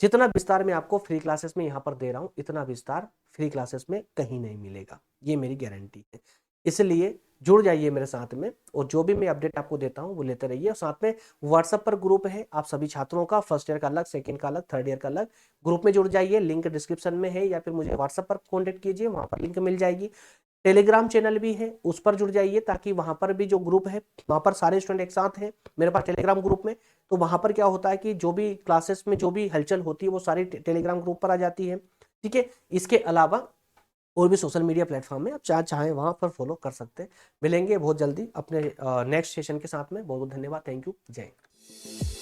Speaker 1: जितना विस्तार मैं आपको फ्री क्लासेस में यहाँ पर दे रहा हूँ, इतना विस्तार फ्री क्लासेस में कहीं नहीं मिलेगा, ये मेरी गारंटी है। इसलिए जुड़ जाइए मेरे साथ में, और जो भी मैं अपडेट आपको देता हूँ वो लेते रहिए। और साथ में व्हाट्सएप पर ग्रुप है आप सभी छात्रों का, फर्स्ट ईयर का अलग, सेकंड का अलग, थर्ड ईयर का अलग, ग्रुप में जुड़ जाइए। लिंक डिस्क्रिप्शन में है, या फिर मुझे व्हाट्सएप पर कॉन्टेक्ट कीजिए, वहां पर लिंक मिल जाएगी। टेलीग्राम चैनल भी है, उस पर जुड़ जाइए, ताकि वहां पर भी जो ग्रुप है, वहां पर सारे स्टूडेंट एक साथ हैं मेरे पास टेलीग्राम ग्रुप में। तो वहां पर क्या होता है कि जो भी क्लासेस में जो भी हलचल होती है वो सारी टेलीग्राम ग्रुप पर आ जाती है, ठीक है। इसके अलावा और भी सोशल मीडिया प्लेटफॉर्म में आप चाहें वहां पर फॉलो कर सकते हैं। मिलेंगे बहुत जल्दी अपने नेक्स्ट सेशन के साथ में। बहुत बहुत धन्यवाद, थैंक यू, जय हिंद।